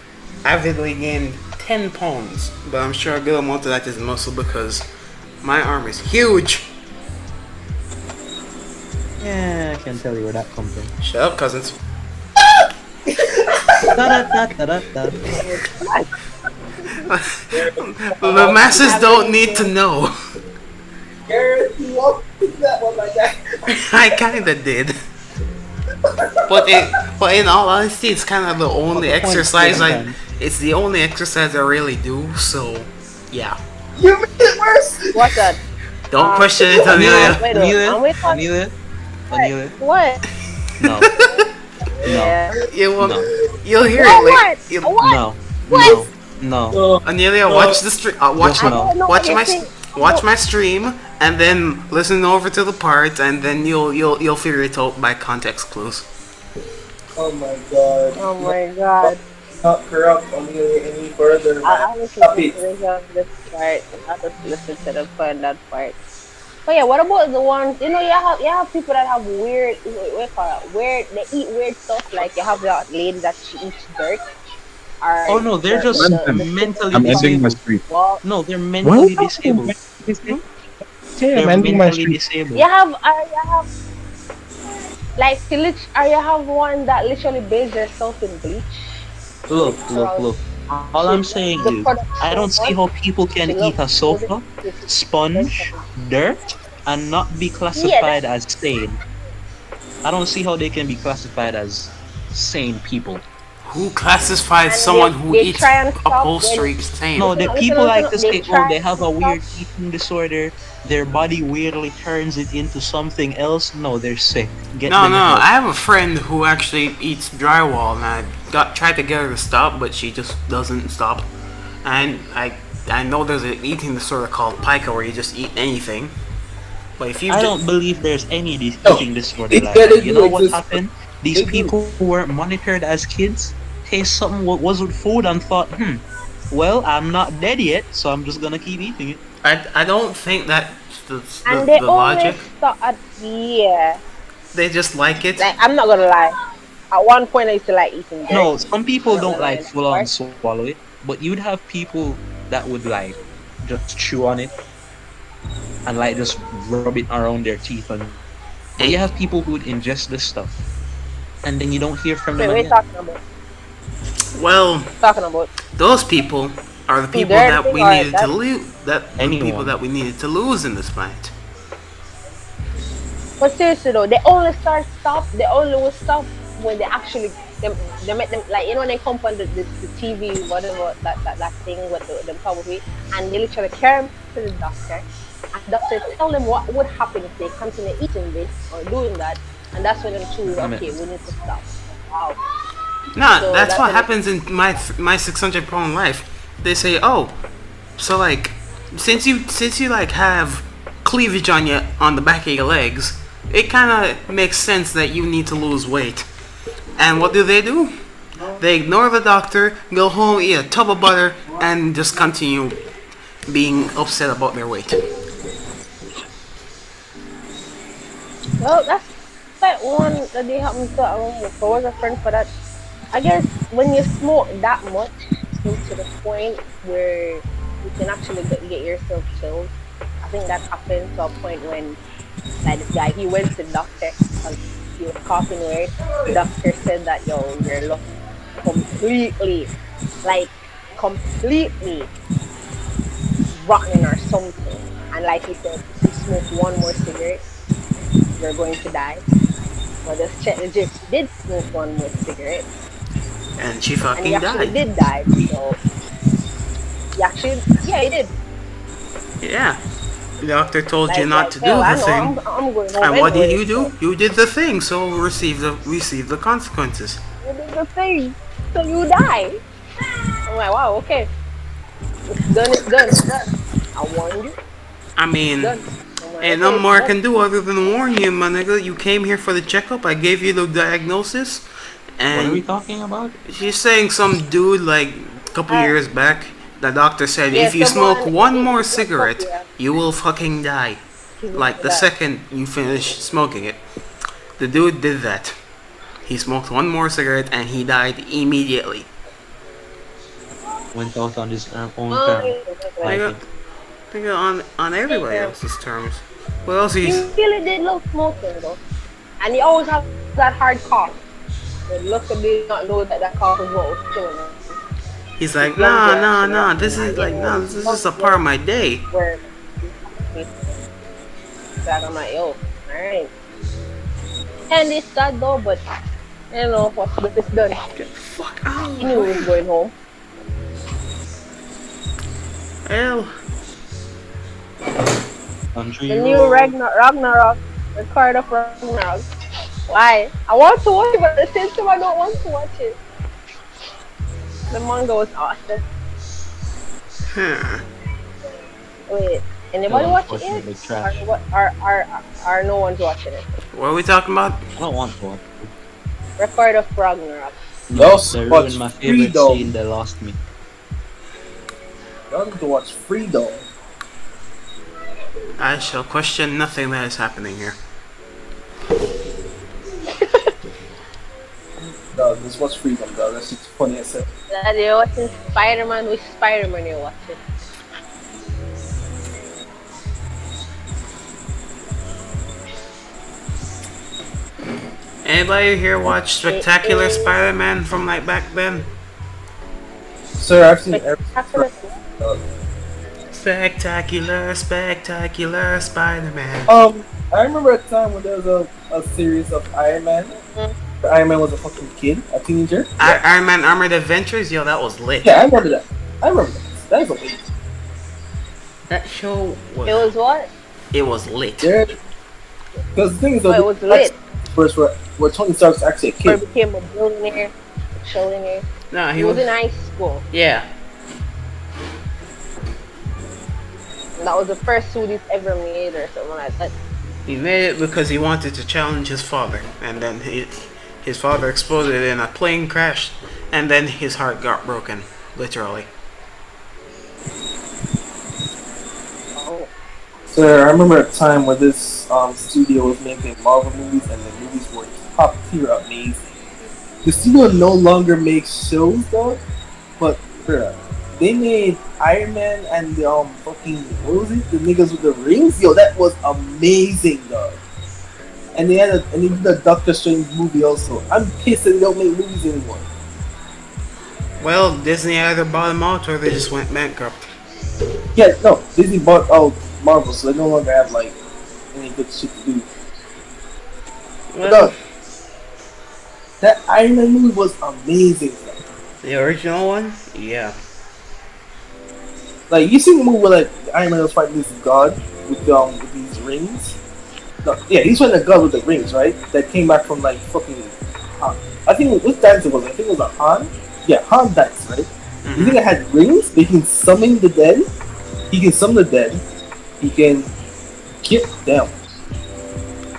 avidly gained 10 pounds, but I'm sure a good amount of that is muscle because my arm is huge. Yeah, I can tell you where that comes from. Shut up, cousins. Da-da-da-da-da-da. The masses don't need to know. Garrett, you walked into that one like that. I kinda did. But in all honesty, it's kind of the only exercise it's the only exercise I really do. So, yeah. You made it worse. what's that? Don't question it, Amelia. Wait, I'm with Amelia? What? No. Yeah. You'll hear What? it. Like, you'll, What? No. What? No. Amelia, watch the stream. Watch Just no. I don't know watch what my you're saying. watch my stream, and then listen over to the parts, and then you'll figure it out by context clues. Oh my god. Oh my god. Not corrupt any further, man. I listen Stop to it. this part. I just listen to the fun that part. But yeah, what about the ones you have people that have weird what call it, weird they eat weird stuff like you have that lady that she eats dirt or Oh no, they're the just the, London. the thing mentally I'm ending my disabled. street. well No, they're Why would mentally I end disabled. my street? Say I'm They're ending my mentally street. disabled. you have like or you have one that literally bathes herself in bleach. Literal Look. All she I'm loves saying the is, product I so don't see much. how people can She eat loves a clothing. sofa, She sponge, dirt, and not be yeah, classified as sane. I don't see how they can be classified as sane people. Who classifies and they someone who they eats try and stop when upholstery sane? No, listen the up, listen people up, listen like up. to They say, oh, they try have to a stop. weird eating disorder. Their body weirdly turns it into something else. No, they're sick. Get No, them no. help. I have a friend who actually eats drywall, and I tried to get her to stop, but she just doesn't stop. And I know there's an eating disorder called pica where you just eat anything. But if you I just don't believe there's any No, eating disorder yeah, like that. they You do know what exist. happened? These They do. people who weren't monitored as kids taste something what was with food and thought, well, I'm not dead yet, so I'm just gonna keep eating it. I don't think that's And they the only logic. stop at yeah. They just like it. Like I'm not gonna lie. At one point I used to like eating dirt. No, some I'm people not don't gonna lie like in full that on part. swallow it, but you'd have people that would like just chew on it and like just rub it around their teeth and but you Hey, have people who would ingest this stuff and then you don't hear from Wait, them we're again. talking about well, talking about those people are the people dirt that thing we or needed to that. lose. That the people Anyone. that we needed to lose in this fight. But seriously though, they only stop. They only will stop when they actually they make them like when they come on the TV whatever that thing with them probably and they literally carry them to the doctor and doctor tell them what would happen if they continue eating this or doing that and that's when them choose Damn it. okay we need to stop. Wow. Nah, So that's that's what when happens in my 600 pound life. They say, oh, so like, since you like have cleavage on the back of your legs, it kind of makes sense that you need to lose weight. And what do? They ignore the doctor, go home, eat a tub of butter, and just continue being upset about their weight. well that's like one that they helped me to I was a friend for that. I guess when you smoke that much into the point where you can actually get yourself killed, I think that happened to a point when, like this guy, he went to the doctor because he was coughing weird. The doctor said that, yo, your lungs completely, like, completely rotten or something. And like he said, if you smoke one more cigarette, you're going to die. Well, just check the drip. He did smoke one more cigarette And she and he fucking actually died. did die. So he actually, yeah, he did. Yeah. The doctor told you not Like to hell, do I the know thing. I'm going home And what did anyway. you do? So You did the thing, so receive the consequences. you did the thing, so you die. I'm like, wow, okay, it's done, it's done. I warned you, I it's mean, done. I'm like, ain't okay, nothing it's more I done. can do other than warn you, my nigga. You came here for the checkup. I gave you the diagnosis, What are we and talking about? she's saying some dude like a couple Uh, years back. The doctor said yeah, if you smoke someone one more it got tough, cigarette, yeah. you will fucking die. He's Like like the that. second you finish smoking it. The dude did that. He smoked one more cigarette and he died immediately. Went out on his own Oh, term. Like Nigga, it. nigga on everybody yeah. else's terms. What else He he's really did love smoking though, and he always have that hard cough. But luckily, did not know that that cough was what was killing him. he's His like, lungs nah, were nah, actually nah. rotting, This is and like, getting worse. nah. This His is just lungs a part of my day. were that I'm like, yo, alright. And it's sad though, but you know what's good is done. Get the fuck out. He knew he was going home. Hell, Country The new road. Ragnarok, the card of Ragnarok. Why? I want to watch it, but at the same time I don't want to watch it. The manga was awesome. huh. Wait, Anybody So watch it yet? unfortunately Or trash. what? Are no one's watching it? What are we talking about? I don't want to watch it. Record of Ragnarok. No, Y'all should they ruined watch my favorite Freedom. scene. They lost me. Y'all need to watch Freedom. I shall question nothing that is happening here. Dog, just watch Freedom, dog. That shit's funny as hell. That you're watching Spider-Man. Which Spider-Man you watching? Anybody here watch Spectacular Spider-Man from like back then? Sir, I've seen every. Spectacular. Dog. Spectacular Spider-Man. I remember a time when there was a series of Iron Man. Where Iron Man was a fucking kid, a teenager. Iron Man Armored Adventures? Yo, that was lit. Yeah, I remember that. I remember that. That is amazing. That show was... It was what? It was lit. Yeah. Because the thing is, Oh, it was lit. First, where Tony Stark's actually a Or kid. became a billionaire, a trillionaire. No, He was in high school. Yeah. And that was the first suit he's ever made or something like that. He made it because he wanted to challenge his father. And then his father exploded in a plane crash. And then his heart got broken. Literally. Oh. Sir, I remember a time where this studio was making Marvel movies, and the movies were top tier amazing. The studio no longer makes shows, though, but bruh, they made Iron Man and the fucking what was it? The niggas with the rings. Yo, that was amazing, dog. And they did a Doctor Strange movie also. I'm pissed that they don't make movies anymore. Well, Disney either bought them out or they just went bankrupt. Yeah, no, Disney bought out Marvel, so they no longer have like any good shit to do. But Well, that Iron Man movie was amazing, though. the original one? Yeah. Like you see the movie where like Iron Man was fighting this god with these rings. No, yeah, he's fighting a god with the rings, right? That came back from like fucking Han. I think which dance it was. I think it was a Han. Yeah, Han dance, right? Mm-hmm. You think it had rings? They can summon the dead. He can summon the dead. He can get down.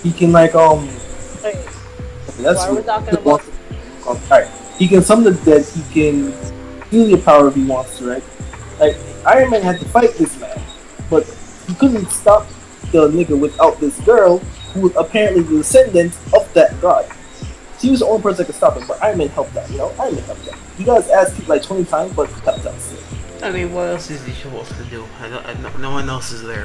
He can like Hey, that's what are we talking about? Alright. He can summon the dead, he can steal your power if he wants to, right? Like Iron Man had to fight this man, but he couldn't stop the nigga without this girl who was apparently the descendant of that god. She was the only person that could stop him, but Iron Man helped out, you know? Iron Man helped out. He got his ass kicked like 20 times, but he helped out still. I mean, what else is he supposed to do? No one else is there.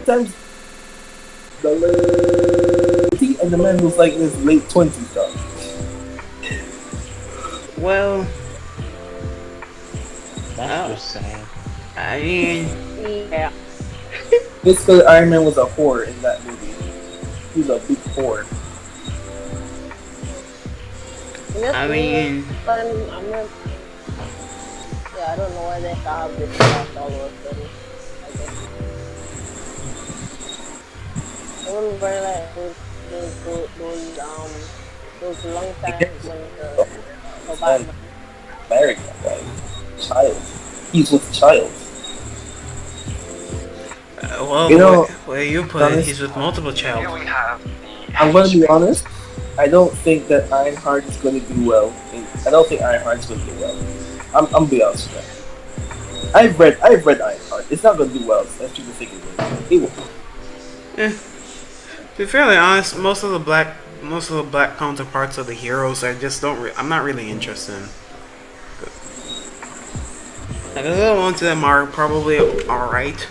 Times and the man was like in his late 20s, though. Well, That's just sad. I mean, Yeah. Basically, Iron Man was a whore in that movie. He was a big whore. I mean, I'm not. Yeah, I don't know why they have this stuff all over the place. I guess. I remember like those long times when Obama. Married that guy. Child. He's with child. well, You know, where you put it, honest- he's with multiple child. I'm gonna be honest. I don't think that Ironheart is gonna do well. I don't think Ironheart is gonna do well. I'm gonna be honest with that. I've read Ironheart. It's not gonna do well as people think it will. It will. Eh, to be fairly honest, most of the black counterparts of the heroes, I just don't. I'm not really interested in. Like, the other ones of them are probably alright.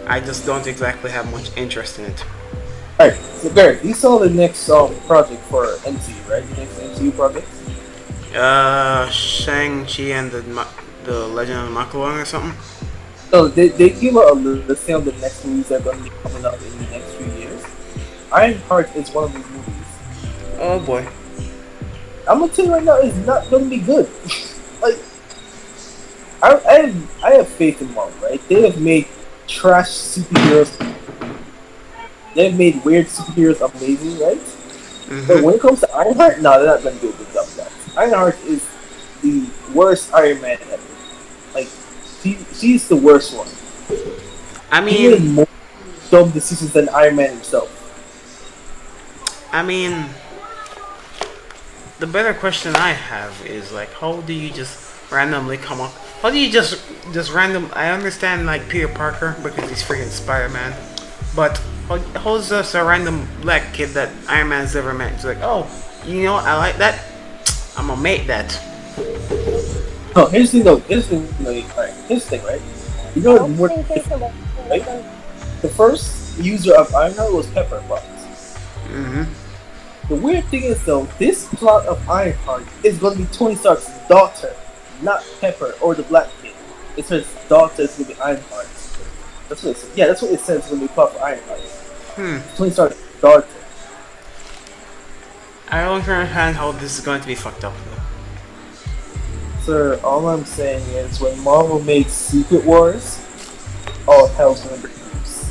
I just don't exactly have much interest in it. Alright, so Barrett, you saw the next project for MCU, right? The next MCU project? Shang-Chi and the Legend of the Macaron or something? So they give a listing of the next movies that are going to be coming up in the next few years. Ironheart is one of those movies. Oh boy. I'm gonna tell you right now, it's not gonna be good. Like, I have faith in Marvel, right? They have made trash superheroes. They've made weird superheroes amazing, right? But Mm-hmm. when it comes to Ironheart, no, they're not gonna do a good job of that. Ironheart is the worst Iron Man ever. Like, she's the worst one. I He made mean, more dumb decisions than Iron Man himself. I mean, the better question I have is like, how do you just randomly come up? How do you just random? I understand like Peter Parker because he's freaking Spider-Man, but how's just a random black kid that Iron Man's ever met? It's like, oh, you know, I like that. I'm gonna make that. No, here's the thing though. Here's the thing, like, alright, here's the thing, right? You I know, don't more think it's about right? them. The first user of Ironheart was Pepper Potts. Mm-hmm. The weird thing is though, this plot of Ironheart is going to be Tony Stark's daughter, not Pepper or the Black Kid. It's her daughter is going to be Ironheart. That's what it says. Yeah, that's what it says when we plot for Ironheart. Hmm. Tony Stark's daughter. I don't understand how this is going to be fucked up. Sir, all I'm saying is when Marvel made Secret Wars, all hell's gonna break loose.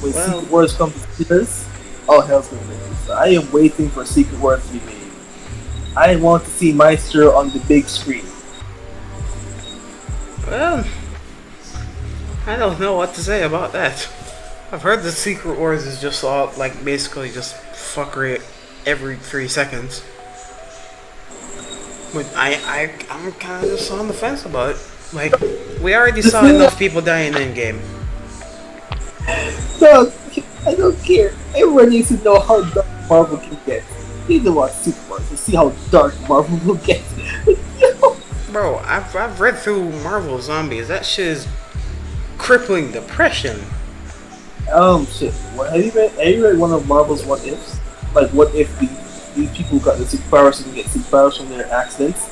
When Well, Secret Wars comes to this, all hell's gonna break loose. So I am waiting for Secret Wars to be made. I want to see Maestro on the big screen. well, I don't know what to say about that. I've heard the Secret Wars is just all like basically just fuckery every 3 seconds. But I'm kind of just on the fence about it. Like, we already saw enough people die in Endgame. Dog, I don't care. Everyone needs to know how dark Marvel can get. You need to watch Secret Wars to see how dark Marvel will get. Bro, I've read through Marvel Zombies. That shit is crippling depression. Shit. Have you read one of Marvel's What Ifs? Like, what if these people got the superpowers and get superpowers from their accidents?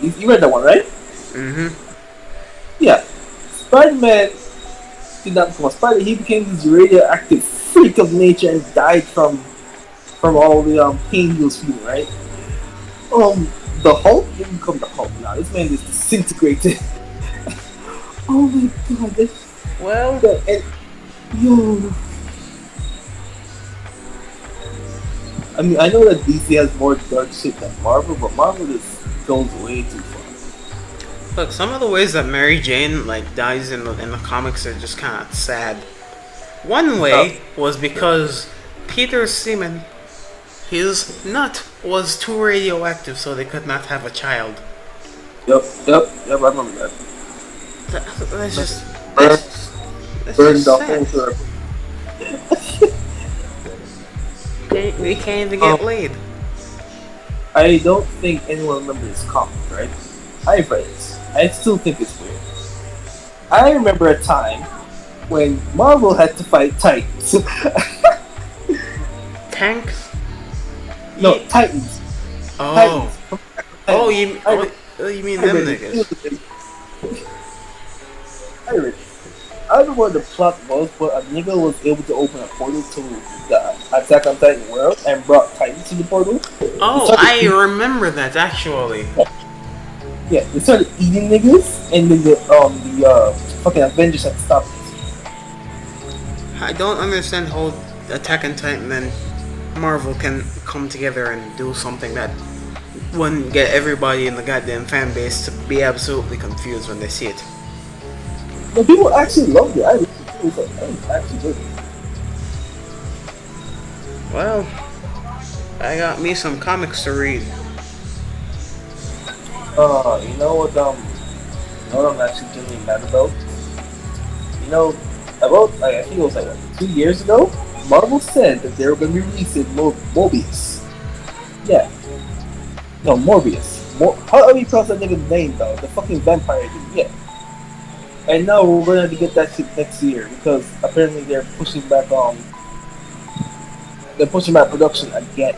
You read that one, right? Mm-hmm. Yeah. Spider-Man did not become a spider. He became this radioactive freak of nature and died from all the pain he was feeling, right? The Hulk didn't become the Hulk. Now this man is disintegrated. Oh my god, Well, and yo. I mean, I know that DC has more dark shit than Marvel, but Marvel just goes way too far. look, some of the ways that Mary Jane like dies in the comics are just kind of sad. One way was because Peter Seaman, his nut was too radioactive, so they could not have a child. Yep, I remember that. That's just Burn, that's burn just the sad. whole circle. We can't even get laid. I don't think anyone remembers this comic, right? I've read it. I still think it's weird. I remember a time when Marvel had to fight Titans. Tanks? No, Ye- Titans. Oh. Titans. Oh, you mean I them read it. niggas? I read it. I don't know what the plot was, but a nigga was able to open a portal to the Attack on Titan world and brought Titans to the portal. Oh, I remember that actually. Yeah, they started eating niggas, and then the fucking Avengers had to stop it. I don't understand how Attack on Titan and Marvel can come together and do something that wouldn't get everybody in the goddamn fan base to be absolutely confused when they see it. No, people actually loved it. I actually did. Well, I got me some comics to read. You know what I'm actually genuinely mad about? You know, about like, I think it was like what, 2 years ago, Marvel said that they were going to be releasing Mobius. Yeah. No, Morbius. How do you pronounce that nigga's name though? The fucking vampire dude. Yeah. And now we're going to have to get that shit next year because apparently they're pushing back production again.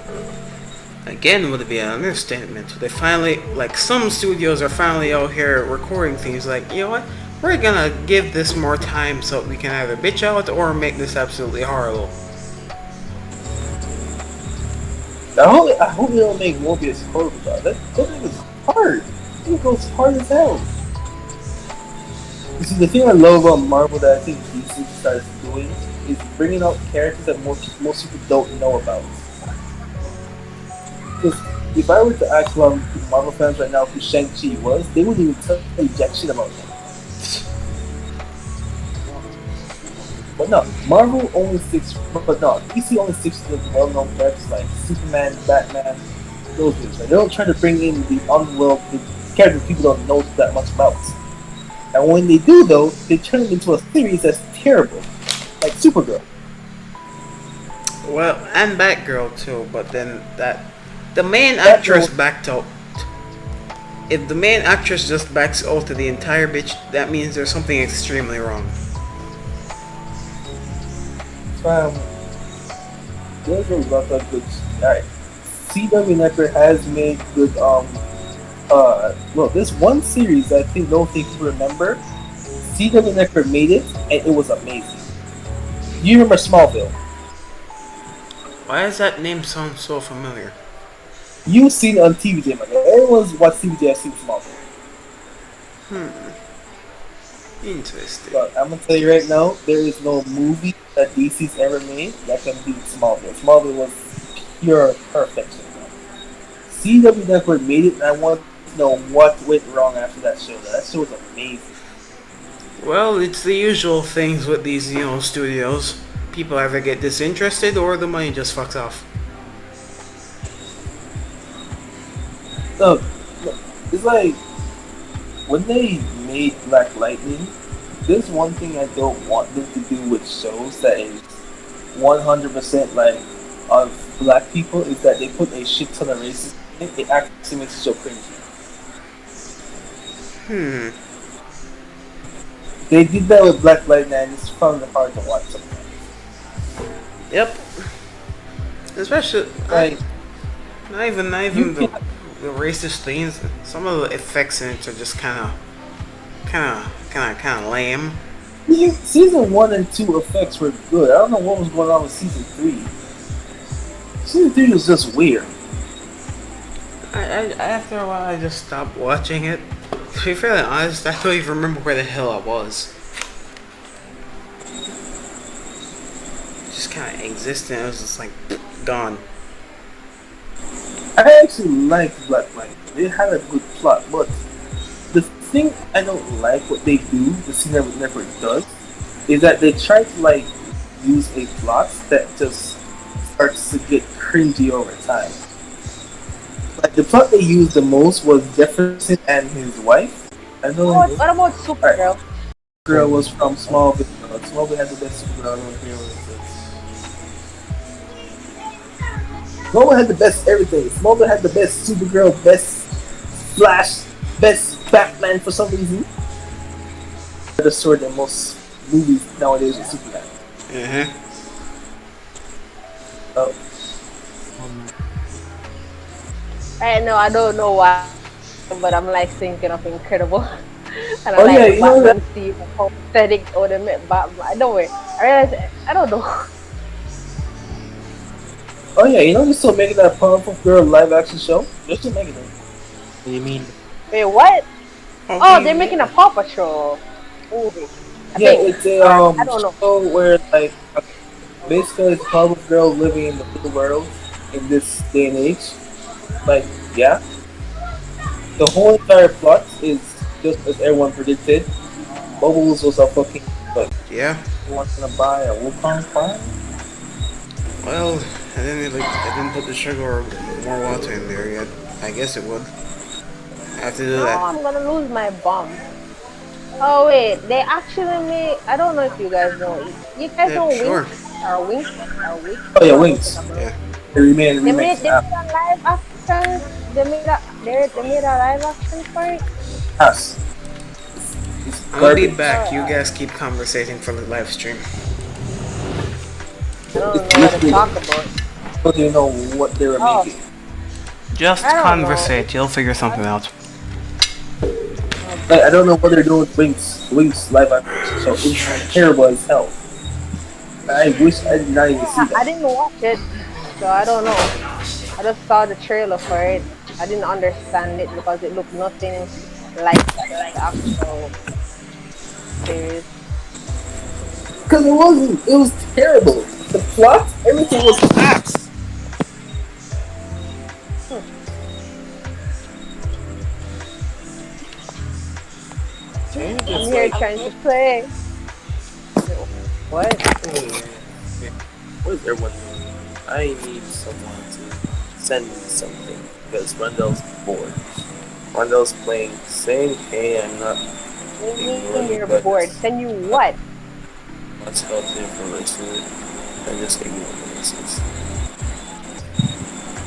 Again, would it be an understatement? They finally, like, some studios are finally out here recording things like, you know what? We're gonna give this more time so we can either bitch out or make this absolutely horrible. I hope they don't make Morbius horrible. Dog. That thing is hard. It goes hard as hell. You see, the thing I love about Marvel that I think DC starts doing is bringing out characters that most people don't know about. Because if I were to ask Marvel fans right now who Shang-Chi was, they wouldn't even tell you jack shit about him. But no, Marvel only sticks. But no, DC only sticks to the well-known characters like Superman, Batman, those things. Right? They don't try to bring in the unworld, the characters people don't know that much about. And when they do, though, they turn it into a series that's terrible, like Supergirl. Well, and Batgirl too, but then the main Batgirl- actress backed out. If the main actress just backs out to the entire bitch, that means there's something extremely wrong. There's a lot of good. Alright, CW Network has made good. Well, there's one series that I don't think people remember. CW Network made it, and it was amazing. You remember Smallville? Why does that name sound so familiar? You've seen it on TVJ, man. Everyone's watched TVJ has seen Smallville. Interesting. But I'm gonna tell you right now, there is no movie that DC's ever made that can beat Smallville. Smallville was pure perfection. CW Network made it, and I want to know what went wrong after that show. That show was amazing. Well, it's the usual things with these, studios. People either get disinterested or the money just fucks off. Look, it's like when they made Black Lightning. There's one thing I don't want them to do with shows that is 100% like of black people is that they put a shit ton of racism in it. It actually makes the show cringy. They did that with Black Lightning, and it's found it hard to watch sometimes. Yep. Especially, Like, not even you the, can- the racist things. Some of the effects in it are just kind of lame. Season 1 and 2 effects were good. I don't know what was going on with season 3. Season 3 was just weird. After a while, I just stopped watching it. To be fairly honest, I don't even remember where the hell I was. Just kind of existing. It was just like gone. I actually liked Black Lightning. It had a good plot, but the thing I don't like what they do, the CW Network does, is that they try to like use a plot that just starts to get cringy over time. Like the plot they used the most was Jefferson and his wife. I know What about Supergirl? girl was from Smallville. Smallville had the best Supergirl. I don't know here what it says. Smallville had the best everything. Smallville had the best Supergirl, best Flash, best Batman for some reason. The sword in most movies nowadays with Superman. Oh. Right now, I don't know why, but I'm like thinking of Incredible. And I'm Oh, like, yeah, you know Batman Steve, how pathetic or the Batman. I don't know. I realize, I don't know. Oh yeah, they're still making that Powerpuff Girl live action show. They're still making it. What do you mean? Wait, what? Oh, they're making a Paw Patrol movie. I Yeah, think. it's a I don't know. show where like basically it's Powerpuff Girl living in the real world in this day and age. Like, yeah. The whole entire plot is just as everyone predicted. Bubbles was a fucking like Yeah. everyone's gonna buy a Wukong farm. Well, I didn't put the sugar or more water in there yet. I guess it would. I have to do No, that. I'm gonna lose my bomb. Oh wait, they actually made. I don't know if you guys know. You guys know Sure. Wings? Wings? Oh yeah, Wings. Yeah. They remade They made remakes. a live action. They made a live action for it. Us. I'll be back. You guys keep conversating for the live stream. I don't know what to talk about. But they know what they were Oh. making. Just I don't conversate. You'll figure something out. Like, I don't know what they're doing with Wings live action, so it's terrible as hell. I wish I did not even see I that. didn't watch it, so I don't know. I just saw the trailer for it. I didn't understand it because it looked nothing like the actual series. Because it wasn't. It was terrible. The plot, everything was ass. Hmm. Can you I'm just here like, trying to play. What? What is everyone doing? I need someone to send me something because Rondell's bored. Rondell's playing saying, hey, I'm not What do you mean ignoring, you're but bored? Send you what? what's healthy information and just ignore the messages.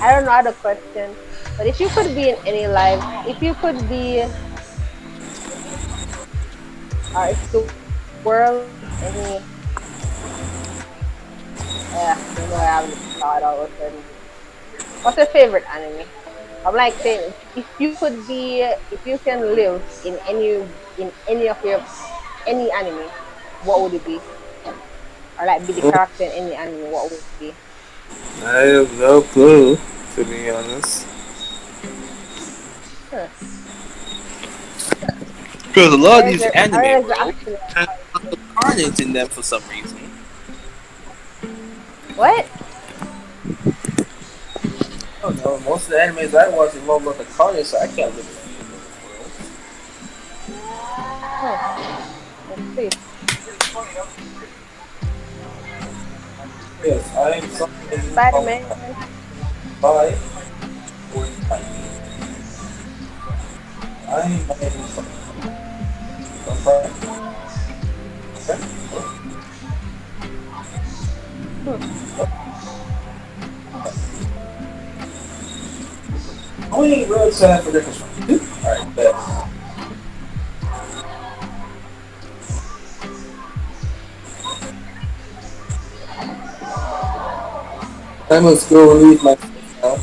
I don't know how to question. But if you could be in any life, if you could be, if the world had any, you know, I haven't thought all of a sudden. What's your favorite anime? I'm like saying, if you could be, if you can live in any of your, any anime, what would it be? Or like be the Oh, character in any anime, what would it be? I have no clue, to be honest. Huh. Because a lot of Or is these there, or anime, is there bro, actually have a lot of carnage in them for some reason. what? I don't know. Most of the animes I watch involve like a carnage, so I can't live in this Hmm. Let's see. world. Yes, I am something Spider of Man. by or tiny. I am from Prime. Hmm. How many roads have for difference from? Two? Alright, bet. I must go relieve myself now.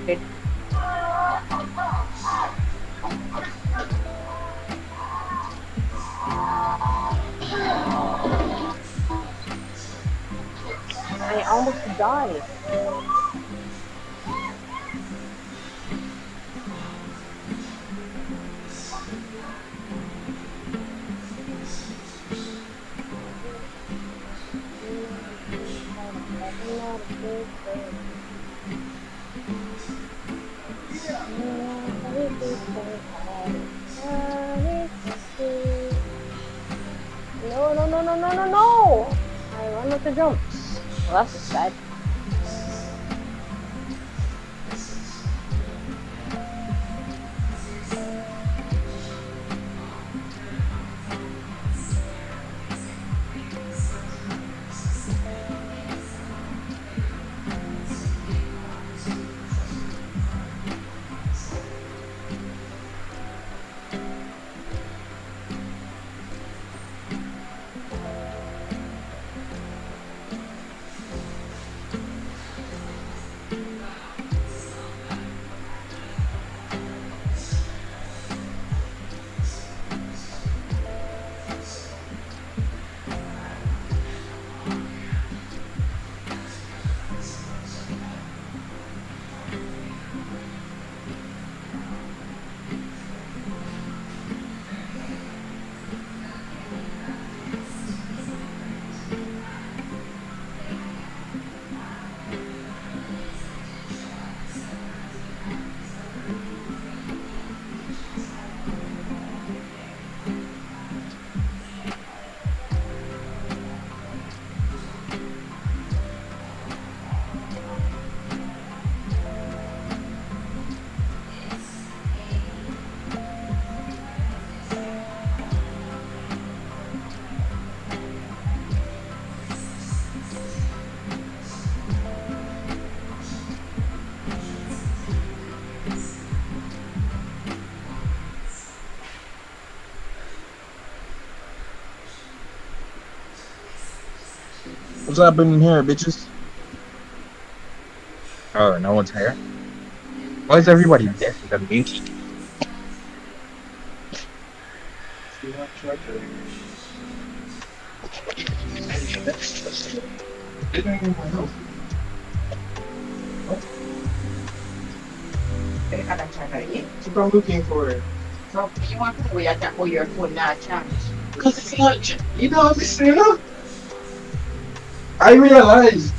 Weird. I almost died. No, no, no, no, no, no, no! I run with the jump. Well, that's just sad. What's happening here, bitches? Oh, no one's here. Why is everybody dead? The minky. If I'm looking for it. So you want to where that where your phone not charge? Because it's not. You know what I'm saying? I realize.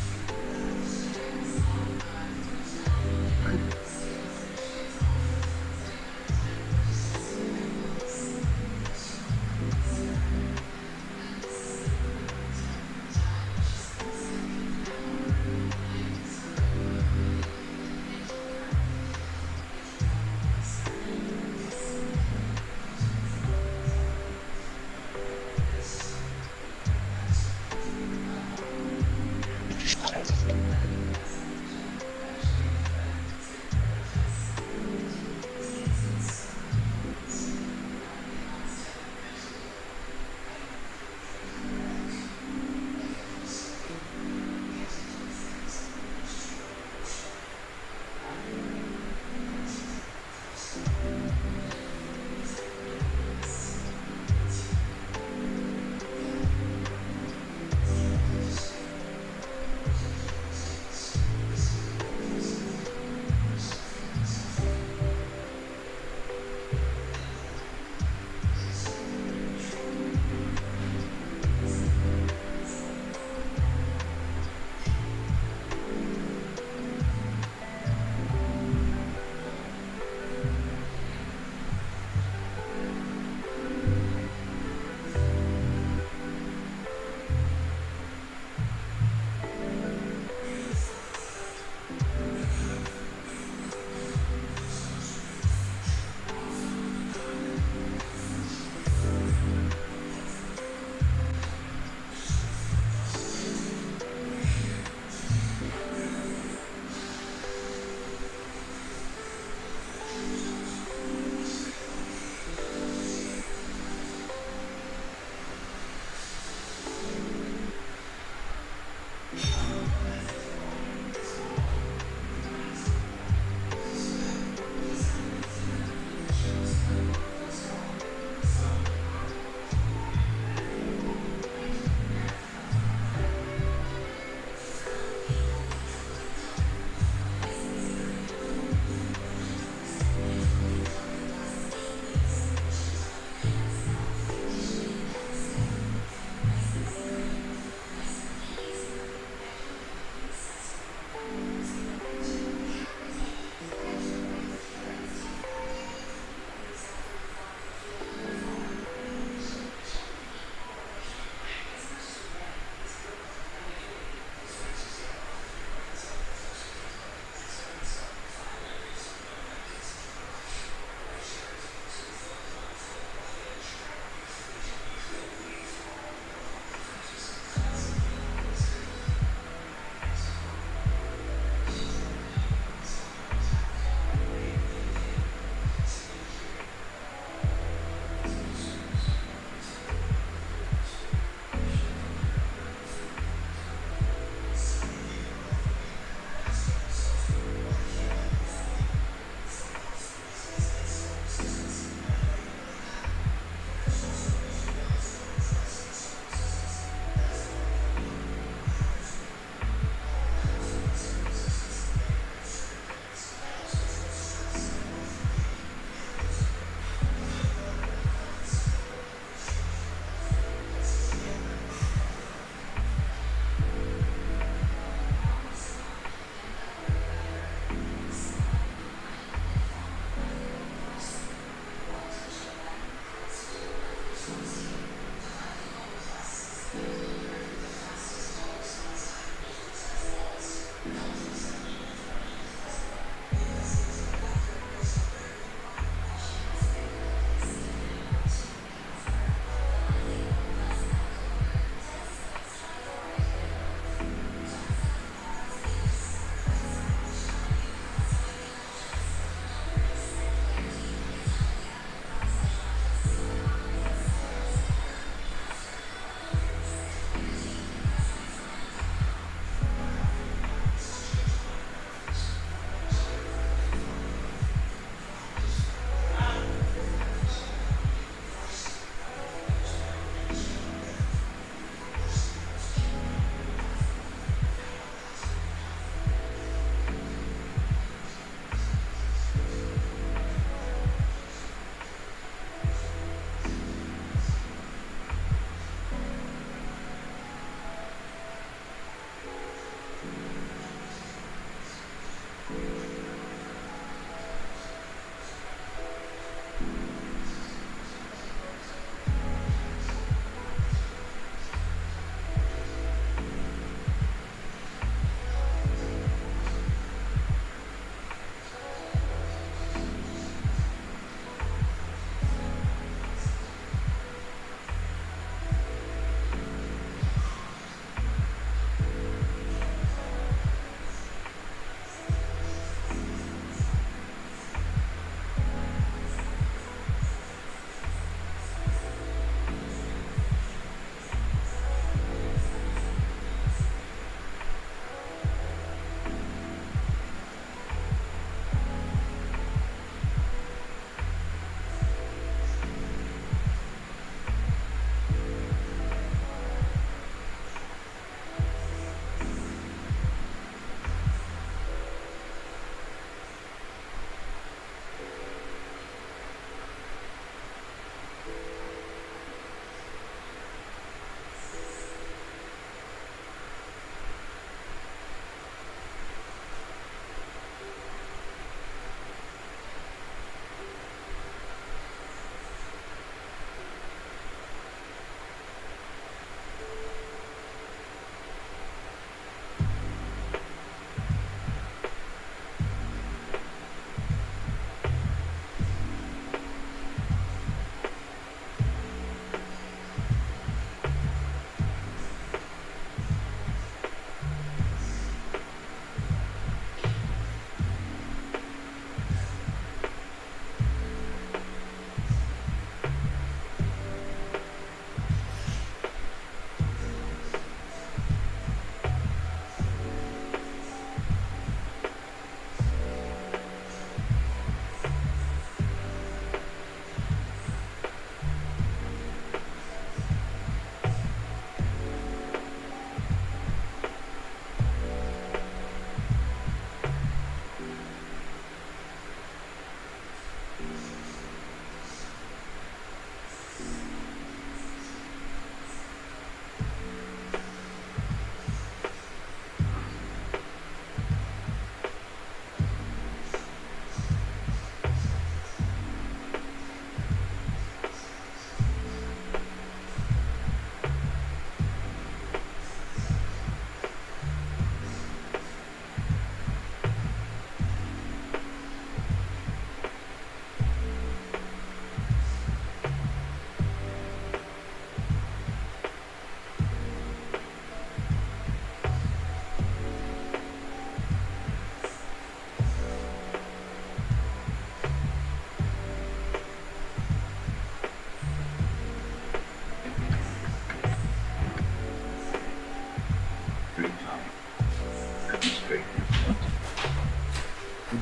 My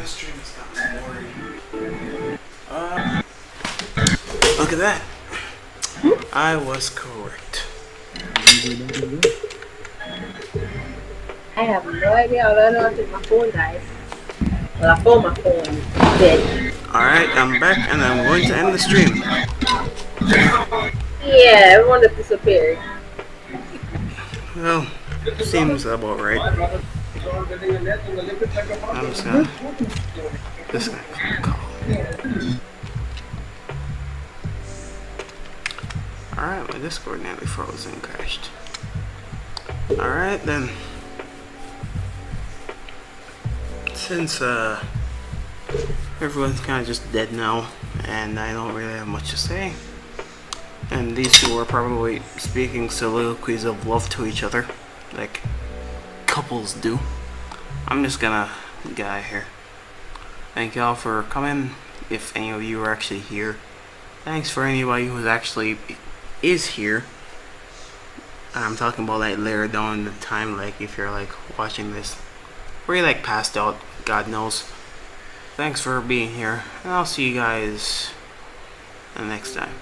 stream's gotten boring. Look at that. I was correct. I have no idea. I don't know if it's my phone, guys. Well, I found my phone. Dead. Alright, I'm back and I'm going to end the stream. Yeah, everyone just disappeared. Well, seems about right. I'm just gonna disconnect. Alright, my Discord nearly froze and crashed. Alright then. Since everyone's kind of just dead now, and I don't really have much to say, and these two are probably speaking soliloquies of love to each other, like couples do, I'm just gonna get out of here. Thank y'all for coming, if any of you are actually here. Thanks for anybody who's actually is here. I'm talking about like later down the time, like if you're like watching this, or you're like passed out, God knows. Thanks for being here, and I'll see you guys the next time.